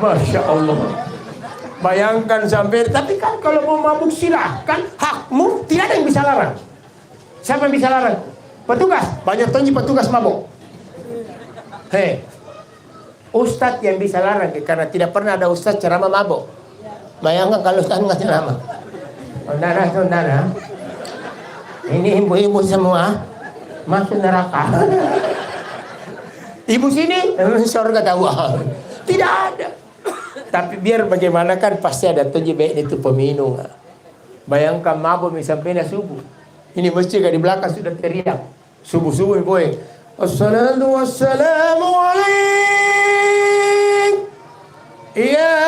Masya Allah. Bayangkan sampai, tapi kan kalau mau mabuk silahkan, hakmu, tidak ada yang bisa larang. Siapa yang bisa larang? Petugas. Banyak tonji petugas mabuk. Ustadz yang bisa larang, karena tidak pernah ada ustadz ceramah mabuk. Bayangkan kalau ustadz nggak ceramah. Saudara, ini ibu-ibu semua masuk neraka. Ibu sini, surga tahu. Tidak ada. Tapi biar bagaimana kan pasti ada tonji baik itu peminum. Bayangkan mabuk sampai subuh. Ini masjid di belakang sudah teriak. Subuh-subuh boy. Assalatu wassalamu alaik ya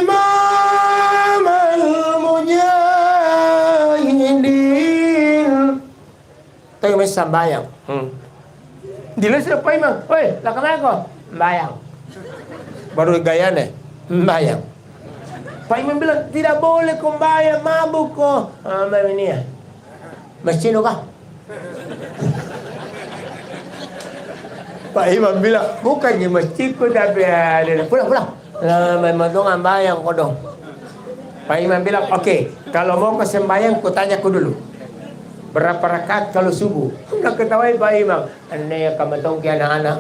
imam al-mujahidin. Tayo may sambayang. Dila siya pa imam. Oy, lakamay ko. Bayang. Baru gaya nih. Bayang. Pak Imam bilang, tidak boleh kau bayang, mabuk kau. Ini ya. Masjid kah? Pak Imam bilang, bukan di masjidku tapi ada. Pulang. Memang dong bayang kau dong. Pak Imam bilang, oke, kalau mau ke sembahyang, ku tanya ku dulu. Berapa rakaat kalau subuh? Udah ketawai Pak Imam. Ane ya kamu tahu ke anak-anak.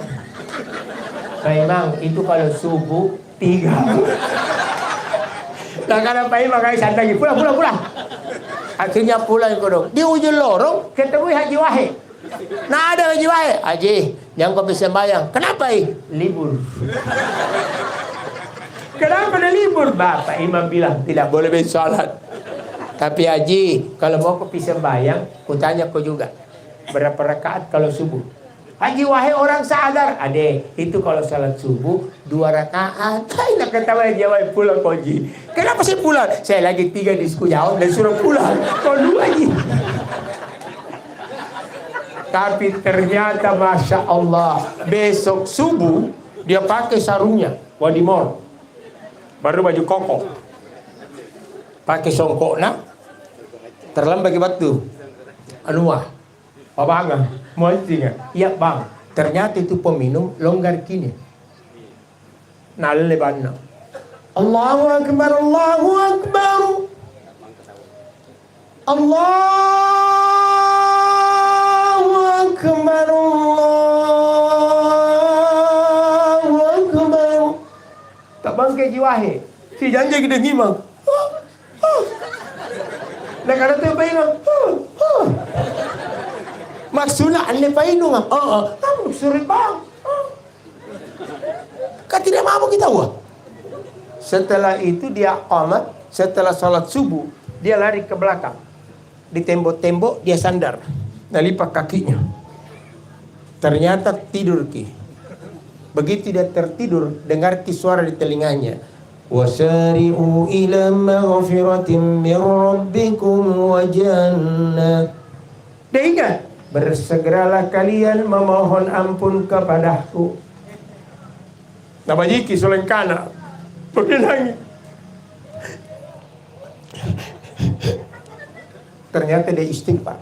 Pak Imam, itu kalau subuh 3. Nah karena Pak Imam kayak santai, pulang. Akhirnya pulang kodong. Di ujung lorong ketemu Haji Wahid. Nah ada Haji Wahid. Haji, yang kau bisa sembahyang. Kenapa libur? Kenapa ada libur? Bapak Imam bilang tidak boleh bersolat. Tapi Haji, kalau mau kau bisa sembahyang, ku tanya kau juga. Berapa rakaat kalau subuh? Haji Wahid orang sadar. Adek, itu kalau salat subuh 2 rakaat. Saya nak ketawa Haji Wahid pulang kau Haji. Kenapa saya pulang? Saya lagi 3 di suku jauh dan suruh pulang. Kau 2 Haji. Tapi ternyata Masya Allah, besok subuh dia pakai sarungnya Wadi Mor, baru baju koko, pakai songkok nak, terlambat bagi batu, anuah, pabangan, mau tinggal, iya bang. Ternyata itu peminum longgar kini, nalebanna, Allahu Akbar, Allahu Akbar, Allahu Akbar, Allahu Akbar. Tak bangkai jiwahe. Si janji kita ngimang. Nak kata tu painung. Maksudnya ane painung. Kamu surit bang. Kau tidak mampu kita wah. Setelah itu dia qamat, setelah salat subuh, dia lari ke belakang. Di tembok-tembok dia sandar, nalipak kakinya. Ternyata tidur ki. Begitu dia tertidur, dengar ki suara di telinganya. Wasari'u ila maghfiratin min rabbikum wa jannah. Dia ingat, bersegeralah kalian memohon ampun kepadaku. Nabajiki Sulengkana berdenang. Ternyata dia istighfar.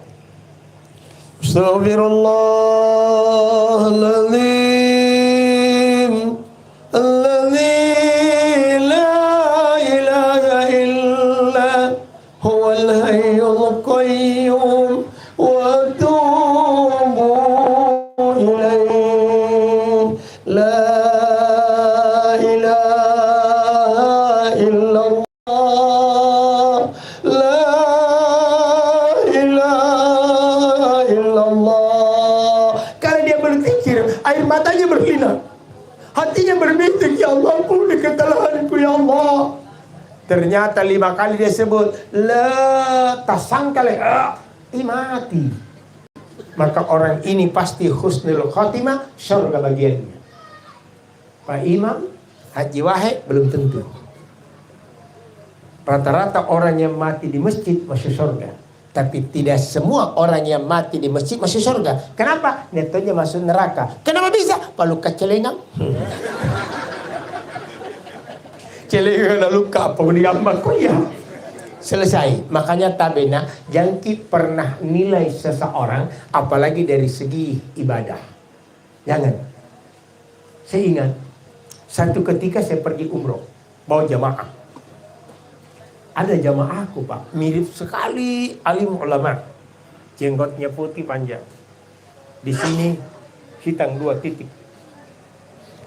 Astaghfirullahaladzim alladzi la ilaha illa huwal hayyul qayyum wa atubu ilaihi la ilaha illallah la air matanya berlinang, hatinya berbincang, ya Allah ampuni kesalahanku ya Allah. Ternyata 5 kali dia sebut la tasangkale mati. Maka orang ini pasti husnul khotimah, surga bagiannya. Pak Imam Haji Wahid belum tentu. Rata-rata orang yang mati di masjid masuk surga. Tapi tidak semua orang yang mati di masjid masuk surga. Kenapa? Netonya masuk neraka. Kenapa bisa? Paluka celengan. Celengan luka apa digambar kok ya. Selesai. Makanya tabena jangan pernah nilai seseorang apalagi dari segi ibadah. Jangan. Saya ingat satu ketika saya pergi umroh bawa jamaah. Ada jamaahku Pak, mirip sekali alim ulama. Jenggotnya putih panjang. Di sini hitam 2 titik.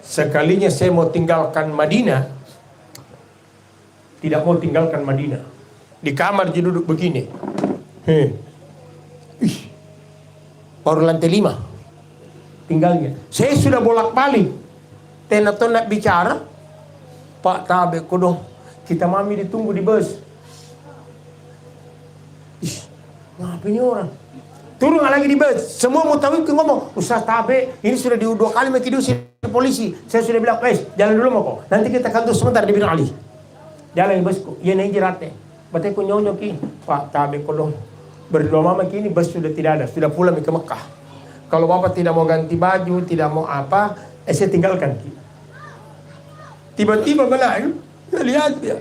Sekalinya saya mau tinggalkan Madinah, tidak mau tinggalkan Madinah. Di kamar dia duduk begini. Baru lantai 5 tinggalnya. Saya sudah bolak-balik. Tenak-tenak bicara, Pak Tabe kodong. Kita mami ditunggu di bus. Ngapa ini orang? Turun lagi di bus. Semua mau tahu ngomong, Ustaz Tabe, ini sudah 2 kali maki diusir polisi. Saya sudah bilang, jalan dulu mau kok. Nanti kita kantor sebentar di Bin Ali. Jalan di busku. Iya naik jirate. Berarti aku nyonyok ini. Pak Tabe kodong. Berdua mama kini bus sudah tidak ada. Sudah pulang ke Mekah. Kalau bapak tidak mau ganti baju, tidak mau apa, saya tinggalkan. Tiba-tiba benar. Saya lihat dia.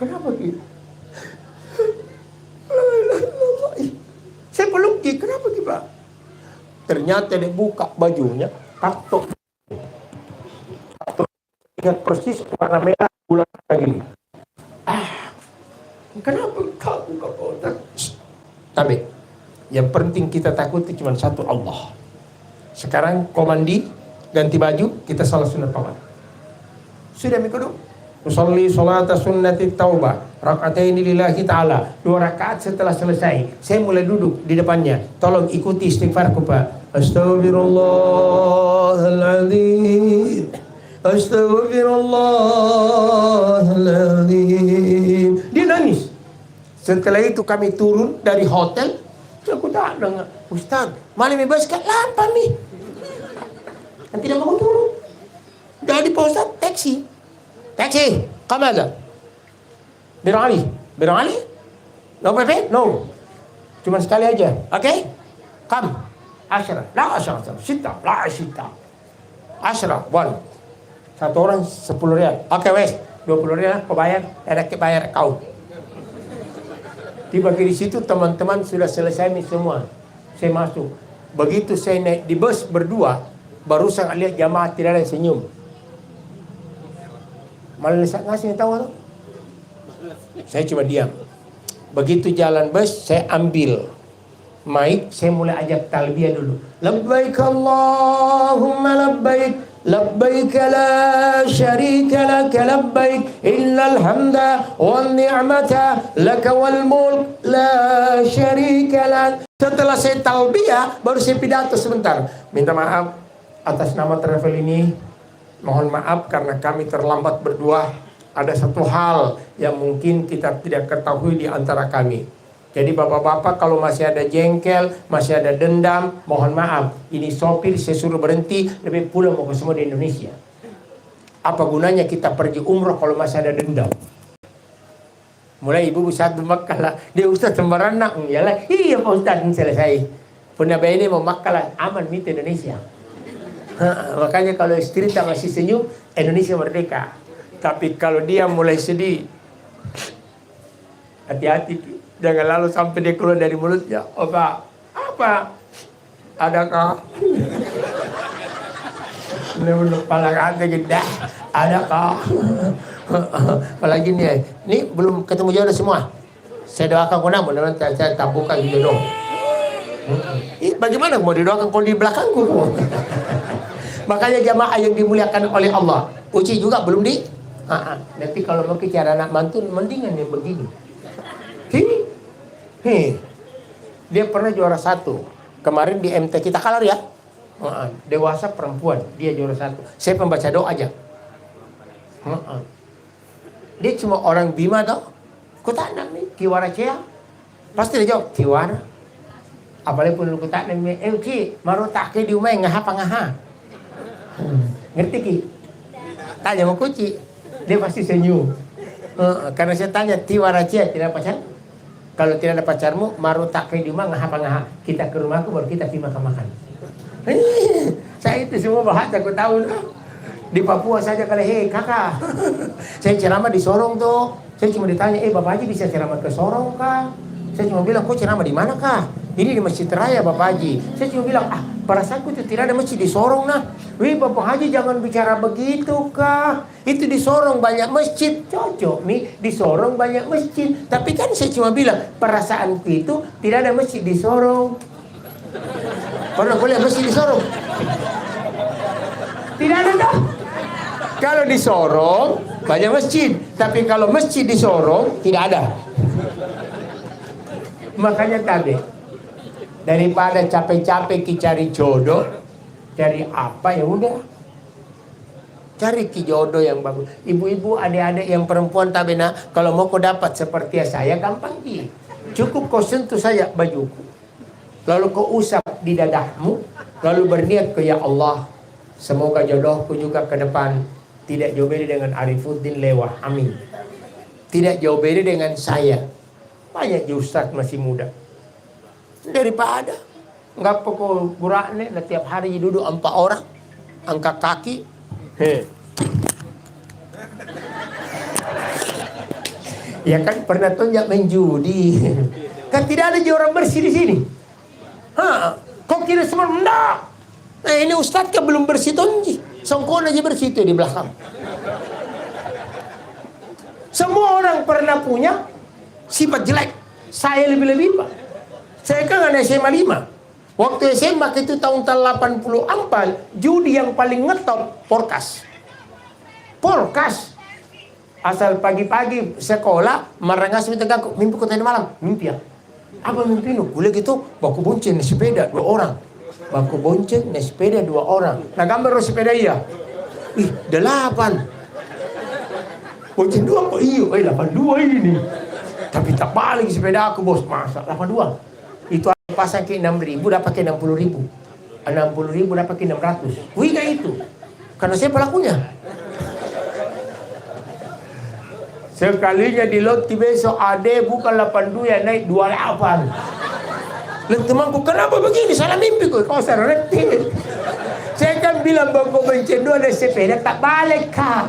Kenapa gitu? Saya peluk dia. Kenapa gitu Pak? Ternyata dia buka bajunya. Tato. Ingat persis warna merah bulan lagi. Kenapa kau buka kotak? Tapi yang penting kita takuti cuma satu, Allah. Sekarang komandi ganti baju, kita salat sunat paman. Sudah mikodo. usolli salata sunnati taubah raka'ataini lillahi ta'ala. 2 rakaat setelah selesai saya mulai duduk di depannya. Tolong ikuti istighfarku Pak. Astaghfirullahaladzim, astaghfirullahaladzim. Dia nangis. Setelah itu kami turun dari hotel. Aku tak dengar, Ustaz, malam bebas kat lapar ni. Dan tidak mau turun. Jadi Pak Ustaz, taksi, come aja. Birang Ali, no Pepe, no. Cuma sekali aja, okay? Come. 10, la 10, sita, la sita. 10, 1. Satu orang 10 rial. Oke wes, 20 rial kau bayar, ada bayar kau. Tiba di situ teman-teman sudah selesai semua. Saya masuk. Begitu saya naik di bus berdua, baru saya lihat jamaah tidak ada yang senyum. Malah ngasih tahu tu. Saya cuma diam. Begitu jalan bus, saya ambil mic, saya mulai ajak talbiyah dulu. Labbaik Allahumma labbaik, labbaik la syarika laka labbaik, illal hamda wan ni'mata laka wal mulk la syarika lak. Setelah saya talbiyah, baru saya pidato sebentar. Minta maaf atas nama travel ini. Mohon maaf karena kami terlambat berdua. Ada satu hal yang mungkin kita tidak ketahui di antara kami. Jadi bapak-bapak kalau masih ada jengkel, masih ada dendam, mohon maaf. Ini sopir saya suruh berhenti, lebih pulang mau ke semua di Indonesia. Apa gunanya kita pergi umroh kalau masih ada dendam? Mulai ibu saat Makkah lah, dia Ustaz sembarang nak, iyalah, iya Pak Ustaz selesai. Punya bayi ini mau Makkah lah, aman miti Indonesia. Makanya kalau istri tak masih senyum, Indonesia merdeka. Tapi kalau dia mulai sedih, hati-hati. Jangan lalu sampai dia keluar dari mulutnya, apa? Adakah? Kepala kata gede, adakah? Apalagi ni belum ketemu jodoh semua. Saya doakan kau namun saya tabungkan jodoh. Bagaimana mau didoakan kalau di belakangku? Makanya jamaah yang dimuliakan oleh Allah, uci juga belum di. Nanti kalau mau bicara anak mantu, mendingan yang begini. Dia pernah juara 1 kemarin di MT kita kalah ya. Dewasa perempuan dia juara 1. Saya pembaca doa aja. Dia cuma orang Bima tau. Ku tak nak ni kiwara cia. Pasti dia jawab kiwara. Apalagi pun ku tak nak ni ki maru tak ke di umai ngaha pangaha. Ngerti ki? Tanya mau kuci. Dia pasti senyum. Karena saya tanya tiwara cia tidak pacar. Kalau tidak ada pacarmu, maru tak di rumah ngahap-ngahap. Kita ke rumahku baru kita makan. Saya itu semua bahasa aku tahu. Di Papua saja kalau kakak, saya ceramah di Sorong tuh. Saya cuma ditanya, Bapak Haji bisa ceramah ke Sorong kah? Saya cuma bilang, kok ceramah di mana kah? Ini di Masjid Raya Bapak Haji. Saya cuma bilang, perasaanku itu tidak ada masjid di Sorong nah. Wih Bapak Haji jangan bicara begitu kah? Itu di Sorong banyak masjid. Cocok nih, di Sorong banyak masjid. Tapi kan saya cuma bilang, perasaanku itu tidak ada masjid di Sorong. Pernah boleh masjid di Sorong? Tidak ada dah. Kalau di Sorong banyak masjid. Tapi kalau masjid di Sorong tidak ada. Makanya tadi daripada capek-capek cari jodoh, cari apa ya udah, cari jodoh yang bagus. Ibu-ibu, adik-adik yang perempuan tabena, kalau mau kau dapat seperti saya gampang ki. Cukup kau sentuh saya bajuku, lalu kau usap di dadahmu, lalu berniat ke ya Allah, semoga jodohku juga ke depan tidak jauh beda dengan Arifuddin Lewah, amin. Tidak jauh beda dengan saya. Banyak Ustaz masih muda. Daripada nggak pokok burak nih, tiap hari duduk 4 orang, angkat kaki. Ya kan pernah tunjuk main judi. Kan tidak ada orang bersih di sini. Kok kira semua enggak? Nah ini Ustaz kan belum bersih tonji. Songkon aja bersih itu di belakang. Semua orang pernah punya sifat jelek. Saya lebih-lebih Pak. Saya kan ada SMA 5. Waktu SMA itu tahun 84, judi yang paling ngetop Porkas. Asal pagi-pagi sekolah, merengas minta aku, mimpi kau tadi malam, mimpi ya. Apa mimpi lu? Boleh gitu, baku bonceng naik sepeda 2 orang. Baku bonceng naik sepeda 2 orang. Nah gambar sepeda iya. Ih, 8. Bonceng 2 kok iya, 82 ini. Tapi tak balik sepeda aku bos, masa 82. Itu pasang ke 6.000 dapat ke 60.000. 60.000 dapat ke 600. Wih gak itu? Karena saya pelakunya. Sekalinya di loti besok ade bukan 82 ya naik 28. Dan temanku kenapa begini? Salah mimpi kok. Kau salah retil. Saya kan bilang bangku bencen 2 ada sepeda tak balik kak.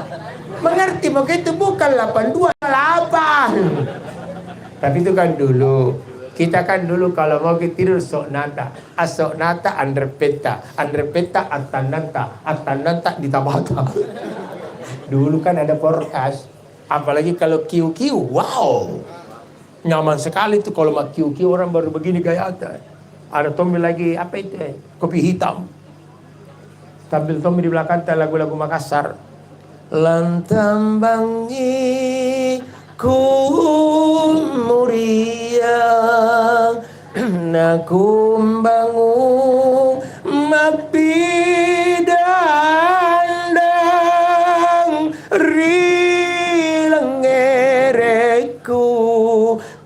Mengerti begitu bukan 82 8. Tapi itu kan dulu. Kita kan dulu kalau mau tidur sok nata. Asok nata underpeta. Underpeta atananta. Atananta di tabata. Dulu kan ada forecast. Apalagi kalau QQ, wow, nyaman sekali tuh kalau mak QQ orang baru begini gaya ada. Ada Tommy lagi apa itu? Kopi hitam. Sambil Tommy di belakang lagu-lagu Makassar. Lantambangi kumuria nakumbangu mapidandang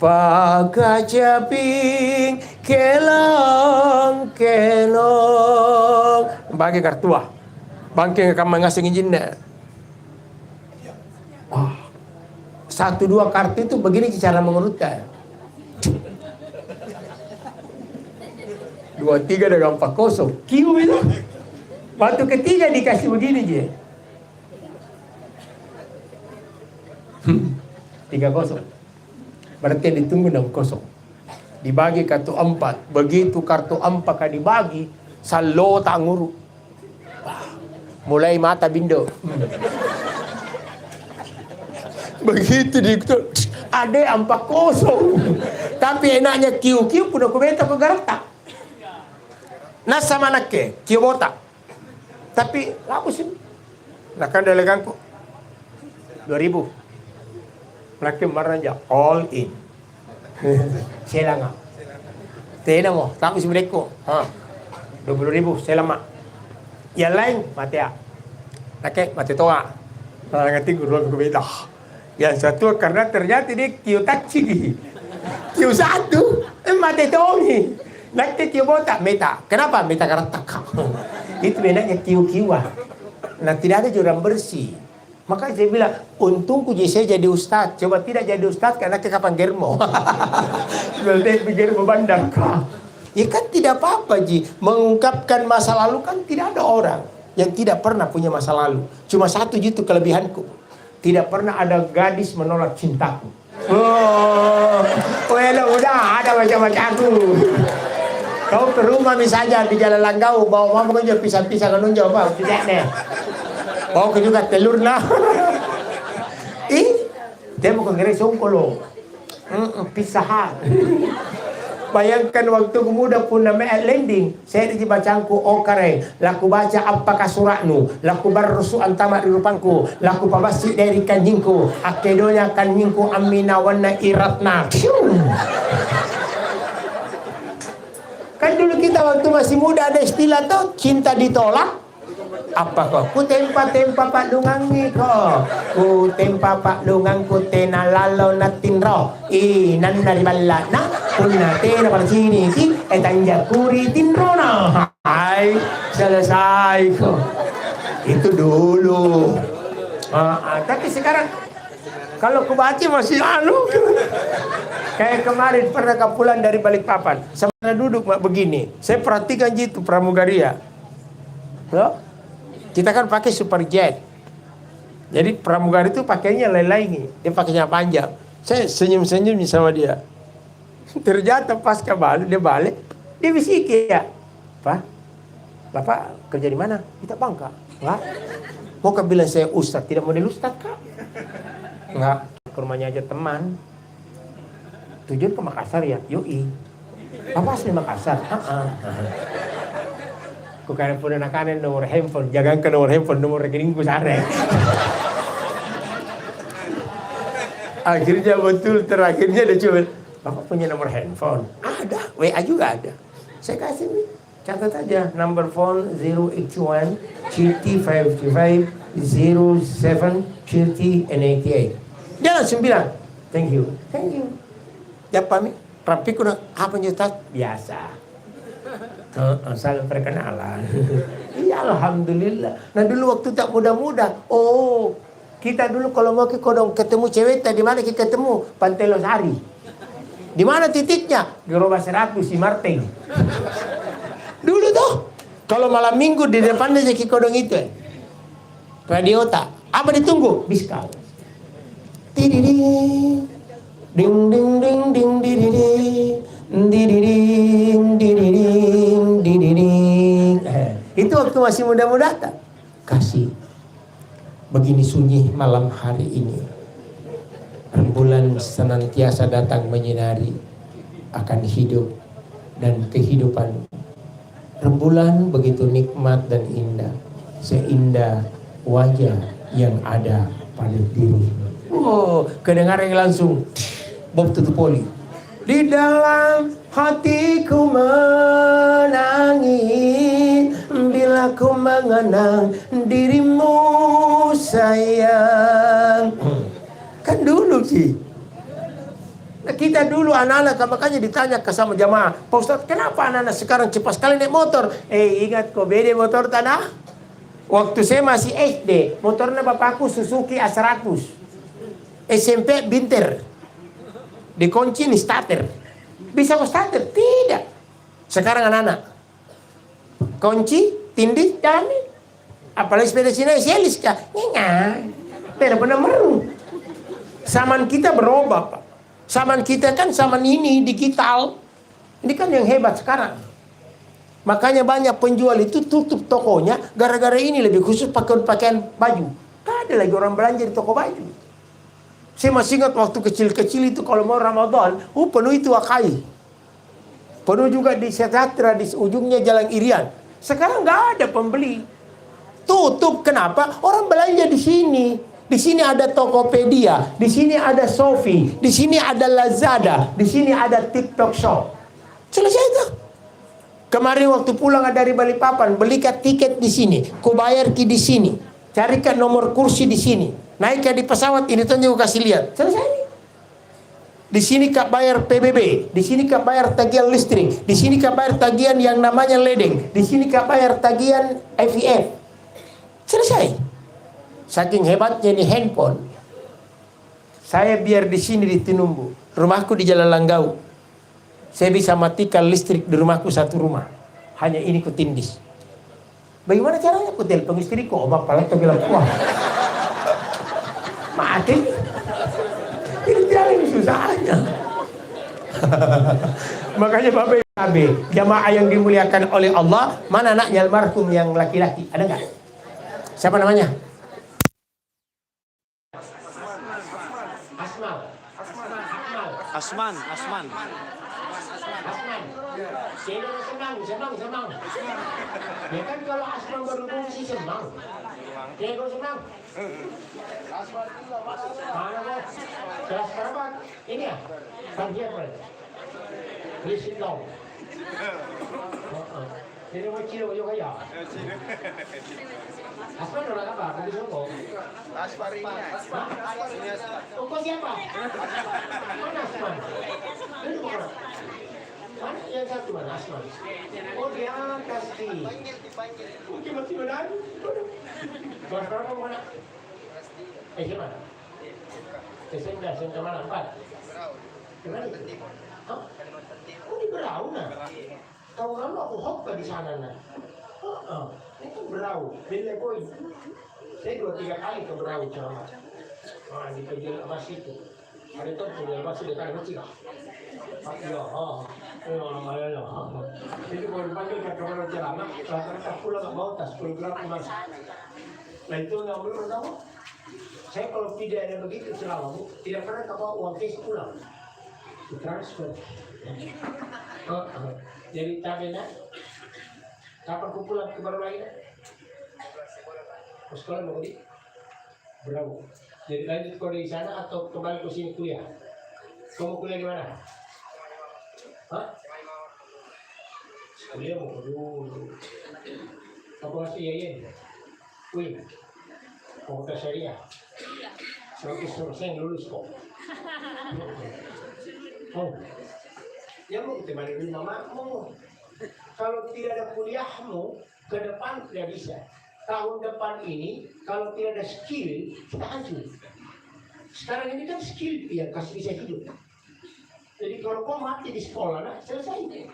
pakajaping kelong bagi kartua bangking akan mengasing izinnya. Oh, 1-2 kartu itu begini cara mengurutkan 2-3 dengan 4-0 kiu itu waktu ketiga dikasih begini je 3-0 berarti ditunggu 6-0. Dibagi kartu 4. Begitu kartu 4 kan dibagi, salo tak nguru. Mulai mata bindo. Begitu di ade 4-0. Tapi enaknya kiu-kiu pun aku beta ke garata. Nah sama nakke, kiu botak. Tapi aku sih. Nah kan deleganku 2000. Rakyat maranja all in. Saya lama. Tidak mau, tak bisa mereka. 20.000 saya lama. Yang lain mati ya. Rakyat mati toa. Ngerti guru aku beda. Yang satu karena ternyata dia kiu taksi. Kiu 1 mati tongi. Nanti kiu botak meta. Kenapa meta karena tak? Itu bedanya kiu-kiuan. Nah tidak ada jurang bersih. Maka saya bilang, untungku saya jadi ustaz. Coba tidak jadi ustaz karena ke kapan germo. Berarti germo bandar kah? Ya kan tidak apa-apa Ji. Mengungkapkan masa lalu kan tidak ada orang yang tidak pernah punya masa lalu. Cuma satu gitu kelebihanku. Tidak pernah ada gadis menolak cintaku. Oh, udah ada macam-macam aku. Kau ke rumah misalnya di Jalan Langgau bawa mama kerja pisah-pisah kan nunjuk apa? Tidak deh. Bawa ke juga telur nah. Dia bukan kira songkolo. Pisahan. Bayangkan waktu muda pun namanya landing. Saya di bacangku kare. Laku baca apakah suratmu. Laku barusu antama di rupangku. Laku pabasi dari kanjingku. Akedonya kanjingku amina wana iratna. Kan dulu kita waktu masih muda ada istilah tuh cinta ditolak. Apa kok? Ku tempa pak dungang ni ko. Ku tempa pak dungang ku tena lalo natin ro. Nan dari bala na. Kuna tena pada sini ki. Tanja kuri tinro na. Hai, selesai ko. Itu dulu. Tapi sekarang kalau ku baca masih kayak kemarin pernah pulang dari Balikpapan. Sama duduk begini. Saya perhatikan gitu pramugaria. Loh? Kita kan pakai superjet. Jadi pramugari itu pakainya lain-lain. Dia pakainya panjang. Saya senyum-senyum sama dia. Ternyata pas dia balik. Dia bisiki ya. Pak, Bapak kerja di mana? Kita Bangka. Enggak. Mau ke bilang saya ustaz. Tidak model ustaz kak? Enggak. Ke rumahnya aja teman. Tujuan ke Makassar ya? Yoi. Bapak asli Makassar? Karena pun anak-anak nomor handphone, jangan ke nomor handphone, nomor rekeningku sare. Akhirnya betul, terakhirnya dia coba, Bapak punya nomor handphone? Ada, WA juga ada. Saya kasih nih, catat aja, number phone 081 3055 07 30 and 88. Dia langsung bilang, thank you. Ya pamit, rapi kuna, apa nyutat? Biasa. Saling perkenalan. Iya, alhamdulillah. Nah dulu waktu tak muda-muda, kita dulu kalau mau ketemu cewek, di mana kita ketemu? Pantai Losari. Di mana titiknya? Di Roba 100 di Marteng. Dulu tuh, kalau malam minggu di depannya Jeki Kodong itu, radio tak. Apa ditunggu? Biskal. Tididing, ding ding ding ding dididing, dididing, dididing, dididing. Itu waktu masih muda-muda tak? Kasih. Begini sunyi malam hari ini. Rembulan senantiasa datang menyinari akan hidup dan kehidupan. Rembulan begitu nikmat dan indah, seindah wajah yang ada pada diri. Kedengaran langsung Bob Tutupoli. Di dalam hatiku menangis bila ku mengenang dirimu sayang. Kan dulu sih. Nah, kita dulu anak-anak makanya ditanya ke sama jamaah, Pak Ustadz, kenapa anak-anak sekarang cepat sekali naik motor? Ingat kok beda motor tanah. Waktu saya masih SD, motornya bapakku Suzuki A100. SMP Binter. Dikunci nih starter. Bisa kok starter? Tidak. Sekarang anak-anak kunci, tindih, jalan. Apalagi sepeda Cina selis kah? Nyengat. Tidak pernah meru. Zaman kita berubah, Pak. Zaman kita kan zaman ini digital. Ini kan yang hebat sekarang. Makanya banyak penjual itu tutup tokonya gara-gara ini, lebih khusus pakaian baju. Gak ada lagi orang belanja di toko baju. Saya masih ingat waktu kecil-kecil itu kalau mau Ramadan, penuh itu Akai. Penuh juga di Sejahtera di ujungnya Jalan Irian. Sekarang gak ada pembeli. Tutup, kenapa? Orang belanja di sini. Di sini ada Tokopedia, di sini ada Shopee, di sini ada Lazada, di sini ada TikTok Shop. Selesai itu. Kemarin waktu pulang dari Balikpapan, belikan tiket di sini, ku bayar di sini, carikan nomor kursi di sini, naikkan di pesawat ini tunjuk kasih lihat. Selesai. Di sini kak bayar PBB, di sini kak bayar tagihan listrik, di sini kak bayar tagihan yang namanya ledeng, di sini kak bayar tagihan FIF. Selesai. Saking hebatnya ini handphone. Saya biar di sini di Tinumbu, rumahku di Jalan Langgau. Saya bisa matikan listrik di rumahku satu rumah. Hanya ini ku tindis. Bagaimana caranya? Ku telepon istriku, bapak lagi bilang, wah, mati. Ini jalan susahnya. Makanya Bapak Ibu, jamaah yang dimuliakan oleh Allah, mana anaknya almarhum yang laki-laki? Ada nggak? Siapa namanya? Asman. Asman. Senang. Ya kan kalau Asman berfungsi senang. Ya kau senang. Mana bos? Kelas berapa? Ini ya? Sarjana berapa? Listen dong. Jadi mau ciro juga ya? Asman udah apa? Bagi sombong. Asparina. Oh, kau siapa? Mana Asman? Mana yang satu mana Asman? Oh di atas sih. Oh tiba-tiba lagi. Kelas berapa mana? Gimana? SMP mana? 4? Gimana itu? Hah? Oh di Berau nah? Tahun lalu aku hoppa di sana nah. Ini kan Berau, beda poin. Saya 2-3 kali ke Berau ceramah. Di Kejil Mas itu. Ada tuh Kejil Mas itu kan kecil. Jadi kalau dipanggil ke kamar ceramah, rata-rata pulang nggak bawa tas, program Mas. Nah itu nggak boleh tahu. Saya kalau tidak ada begitu ceramah, tidak pernah bawa uang cash pulang. Transfer. Jadi tabelnya kapan aku pulang ke baru lagi? Sekolah mau di Berau. Jadi lanjut kau di sana atau kembali ke sini kuliah? Kamu kuliah di mana? Hah? Kuliah mau dulu. Apa masih yayin? Wih, komputer syariah. 100% lulus kok. Oh, ya mau temani dulu mamamu. Kalau tidak ada kuliahmu, ke depan tidak bisa. Tahun depan ini, kalau tidak ada skill, kita hancur. Sekarang ini kan skill yang kasih bisa hidup. Jadi kalau kau mati di sekolah, nah selesai.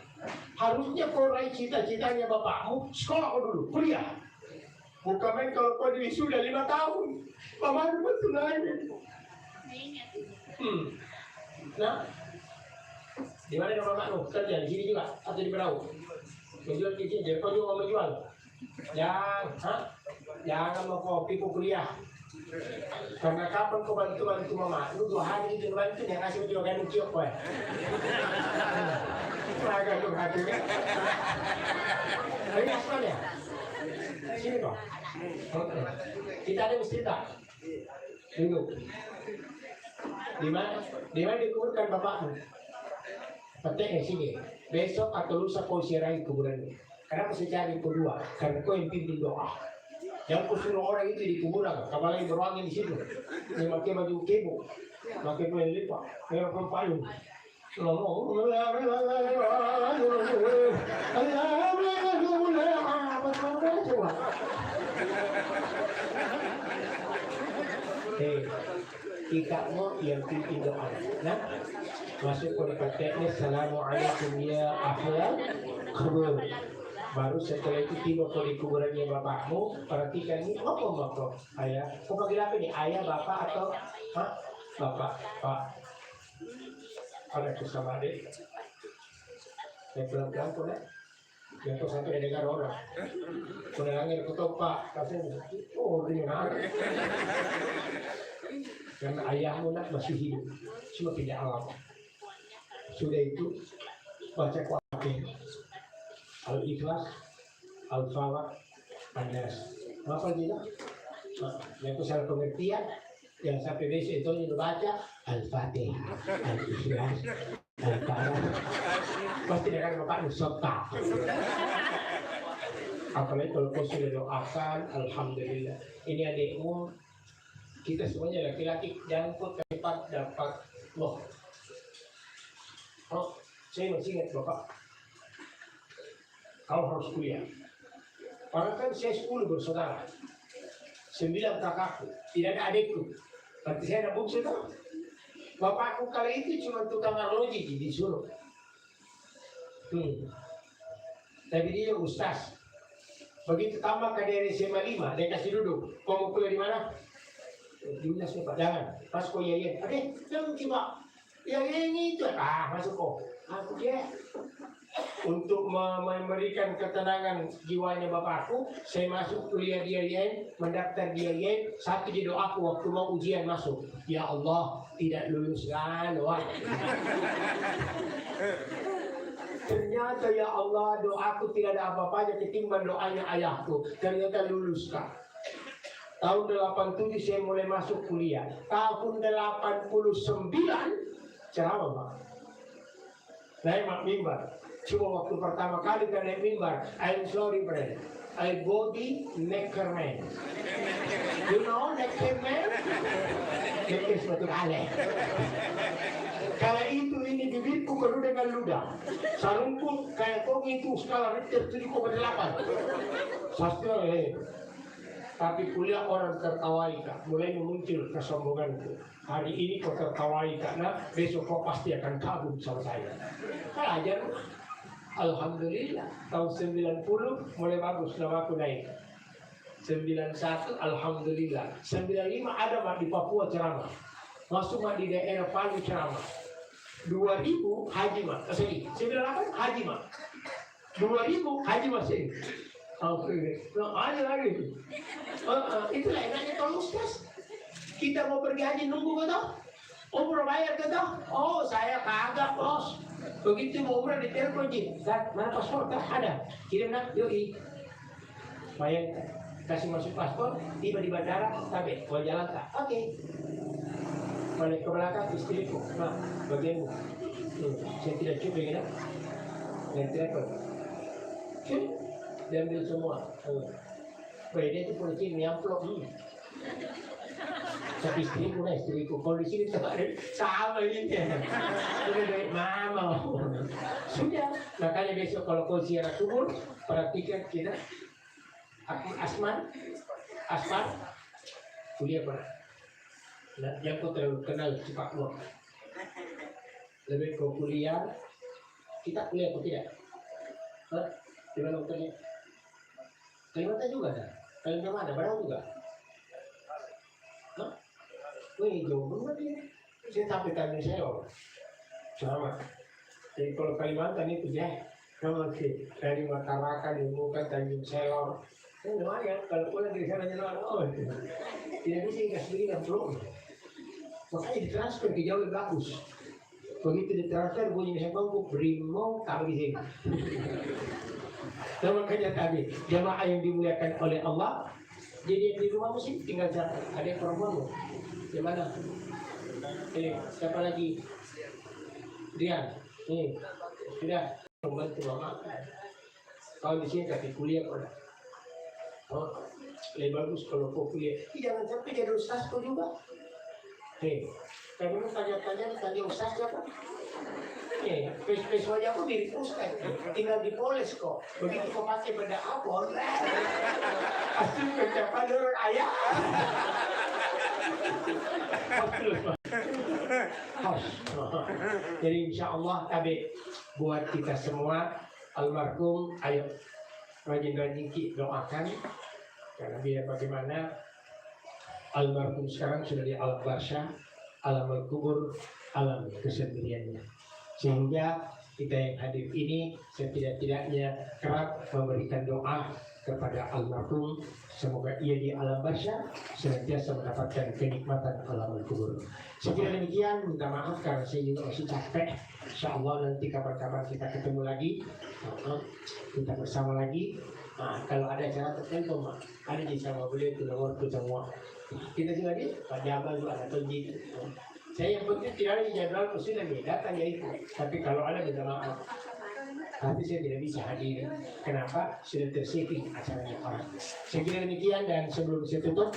Harusnya kau raih cita-citanya bapakmu, sekolah kau dulu, kuliah. Bukan main kalau kau sudah 5 tahun, mamamu betul lagi. Nah, di mana mamamu kerja di sini juga atau di Berau? Menjual kicin, jadi kau juga mau menjual. Jangan mau kopi kau kuliah. Karena kapan kau bantu mama, lu 2 hari itu bantu yang kasih juga kan ciok kau. Agak tuh hatinya. Ini asal ya. Sini kok. Kita ada mesti tak. Tunggu. Di mana dikuburkan bapakmu? Petik sini. Besok atau lusa kau siarahi kuburannya. Kenapa saya cari kedua? Karena kau yang pimpin doa. Yang kau suruh orang itu di kuburan, kapal yang berwangi di situ. Dia pakai baju kebo, pakai baju lipat, pakai payung. Ikatmu yang pimpin doa. Nah, masuk ke prakteknya. Assalamualaikum ya ahlal kubur. Baru setelah itu tiba ke kuburannya bapakmu, perhatikan ini apa bapak ayah. Kau panggil apa nih? Ayah, bapak atau bapak, pak? Ada bersama adik. Yang pelan-pelan pun ya. Yang kau sampai dengar orang. Menangin ketok pak, kasih. Oh, ini nak. Karena ayahmu nak masih hidup, cuma tidak alam. Sudah itu baca kuatin. Al-Ikhlas, Al-Falaq, An-Nas. Apa tidak? Yang salah pengertian, yang sampai besok itu baca Al-Fatihah, Al-Ikhlas, Al-Falaq. Pasti dengan bapak nusota. Apalagi kalau kau sudah doakan, Alhamdulillah. Ini adikmu, kita semuanya laki-laki, jangan pun cepat dapat loh. Oh, saya masih ingat bapak. Kau harus kuliah. Orang kan saya 10 bersaudara, 9 kakakku, tidak ada adikku. Berarti saya ada bungsu tuh. Bapakku kali itu cuma tukang arloji disuruh. Tapi dia ustaz. Begitu tambah ke daerah SMA 5, dia kasih duduk. Kau mau kuliah di mana? Di Unas nih Pak, jangan. Pas kau yayin, jangan coba. Yayin itu, masuk kau. Aku dia. Untuk memberikan ketenangan jiwanya bapakku, saya masuk kuliah di IAIN, mendaftar di IAIN. Satu di doaku waktu mau ujian masuk, ya Allah tidak lulus kan, ternyata ya Allah doaku tidak ada apa-apanya ketimbang doanya ayahku, ternyata lulus kan. Tahun 87 saya mulai masuk kuliah. Tahun 89 ceramah Pak. Naik mimbar. Cuma waktu pertama kali kan naik mimbar, I'm sorry friend, I body necker man. You know necker man? Necker suatu kali. Kala itu ini bibirku penuh dengan ludah. Sarungku kayak kok itu skala Richter 7,8. Sastra Tapi kuliah orang tertawai Kak, mulai muncul kesombonganku. Hari ini kau tertawai karena besok kau pasti akan kagum sama saya. Ajar. Alhamdulillah, tahun 90 mulai bagus namaku naik. 91 Alhamdulillah. 95 ada Mak di Papua ceramah. Masuk Mak di daerah Palu ceramah. 2000 haji Mak. Sorry, 98 haji Mak. 2000 haji masih. Ada lagi. Itulah enaknya kalau Ustaz. Kita mau pergi haji nunggu kata. Umroh bayar kata. Oh saya kagak bos. Begitu mau umrah di telepon Jin, mana paspor tak ada, kirim nak, yoi. Bayangkan, kasih masuk paspor, tiba di bandara, tapi mau jalan tak? Oke. Balik ke belakang istriku, nah bagianmu. Saya tidak cukup ya, dan tidak kau. Diambil semua. Dia itu polisi nyamplok. Tapi istriku, kalau di sini sama ini. Sudah dari mama. Sudah. Makanya besok kalau kau ziarah kubur, perhatikan kita. Asman, kuliah pernah. Nah, yang kau terlalu kenal cepat luar. Lebih kau kuliah, kita kuliah atau tidak? Hah? Di mana dokternya? Kalimantan juga ada. Kalimantan mana? Padahal juga. Hah? Wih, jauh banget ini. Saya sampai tanya saya sama. Jadi kalau Kalimantan itu ya, kalau dari Matarakan, Ilmukan, Tanjung Selor, lumayan. Kalau pulang dari sana jalan, tidak bisa ikat sendiri dan belum. Makanya ditransfer ke jauh lebih bagus. Begitu ditransfer bunyi handphone Brimo kami di sini. Dan makanya tadi jamaah yang dimuliakan oleh Allah, jadi yang di rumah mesti tinggal siapa? Ada yang perempuan di mana? Siapa lagi? Rian. Sudah membantu mama. Kalau di sini tapi kuliah pada. Lebih bagus kalau kau kuliah. Jangan sampai jadi ustaz kau juga. Kamu tanya ustaz siapa? Face wajah aku mirip ustaz. Tinggal dipoles kok. Begitu kau pakai benda abon. Pasti mencapai nurun ayah. Jadi insya Allah tapi buat kita semua almarhum, ayo rajin-rajin doakan karena biar bagaimana almarhum sekarang sudah di alam barzah, alam kubur, alam kesendiriannya, sehingga kita yang hadir ini setidak-tidaknya kerap memberikan doa kepada almarhum, semoga ia di alam barzah senantiasa mendapatkan kenikmatan alam kubur. Sekiranya demikian, minta maaf karena saya juga masih capek. Insya Allah nanti kapan-kapan kita ketemu lagi, kita bersama lagi. Nah, kalau ada acara tertentu, ada di sama beliau itu nomor semua. Kita juga di Pak Jabal juga ada tunjuk. Saya yang penting tidak ada jadwal sudah datang ya itu. Tapi kalau ada minta maaf. Tapi saya tidak bisa hadir. Kenapa? Sudah tersiping acaranya orang. Saya kira demikian dan sebelum saya tutup,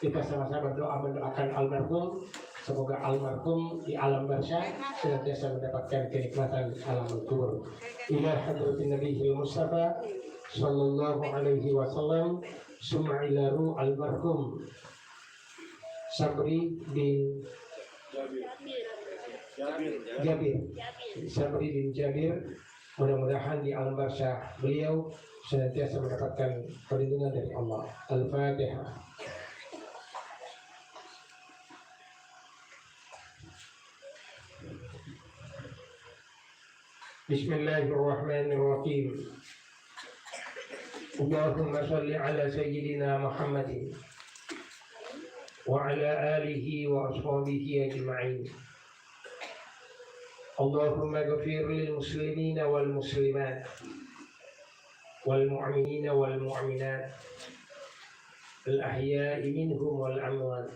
kita sama-sama berdoa mendoakan almarhum. Semoga almarhum di alam barzah senantiasa mendapatkan kenikmatan alam kubur. Ila hadratin Nabi Mustafa sallallahu alaihi wasallam, summa ila ruh almarhum Sabri bin Jabir. Sabri bin Jabir, mudah-mudahan di alam barzah beliau senantiasa mendapatkan perlindungan dari Allah. Al-Fatihah. Bismillahirrahmanirrahim. Allahumma salli ala sayyidina Muhammadin wa ala alihi wa ashabihi ajma'in. Allahumma ghafir lil muslimina wal muslimat wal mu'minina wal mu'minat al ahya'i minhum wal amwat.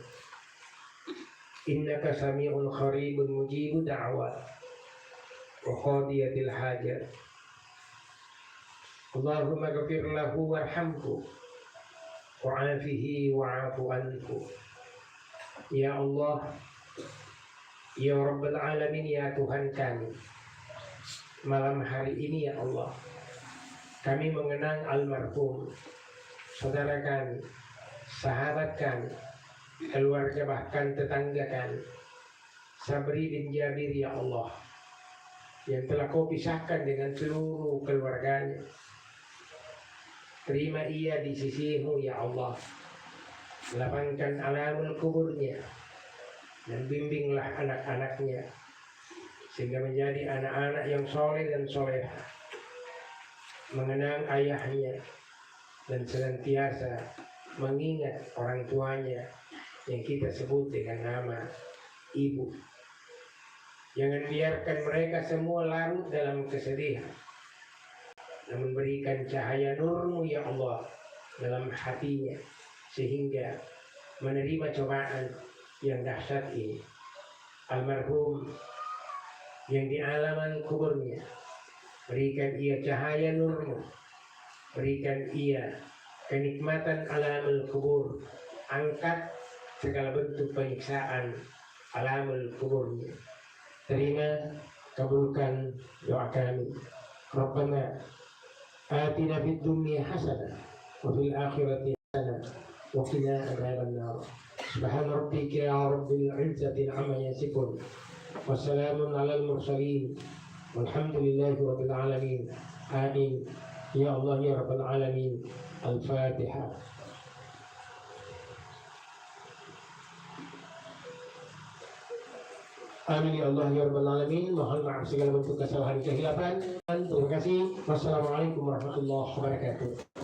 Innaka sami'un qaribun mujibu da'wat wa qadiyatil hajat. Allahumma ghafir lahu warhamhu wa'afihi wa'afu anhu. Ya Allah, ya Rabbal Alamin, ya Tuhan kami, malam hari ini ya Allah, kami mengenang almarhum saudara kami, sahabat kami, keluarga bahkan tetangga kami, Sabri bin Jabir ya Allah, yang telah kau pisahkan dengan seluruh keluarganya. Terima ia di sisimu ya Allah, lapangkan alamul kuburnya dan bimbinglah anak-anaknya sehingga menjadi anak-anak yang soleh dan soleha, mengenang ayahnya dan senantiasa mengingat orang tuanya yang kita sebut dengan nama ibu. Jangan biarkan mereka semua larut dalam kesedihan, namun berikan cahaya nurmu ya Allah dalam hatinya sehingga menerima cobaan yang dahsyat ini. Almarhum yang di alaman kuburnya, berikan ia cahaya nurmu, berikan ia kenikmatan alamul kubur, angkat segala bentuk penyiksaan alamul kuburnya. Terima, kabulkan doa kami. Rabbana atina fid dunya hasanah wa fil akhirati hasanah wa qina adzaban nar. Subhana rabbika rabbil izzati amma yasifun wa salamun alal mursalin walhamdulillahi rabbil alamin. Amin. Ya Allah ya rabbal alamin. Al-Fatihah. Amin ya Allah ya rabbal alamin. Mohon maaf segala bentuk kesalahan kehilafan. Terima kasih. Wassalamualaikum warahmatullahi wabarakatuh.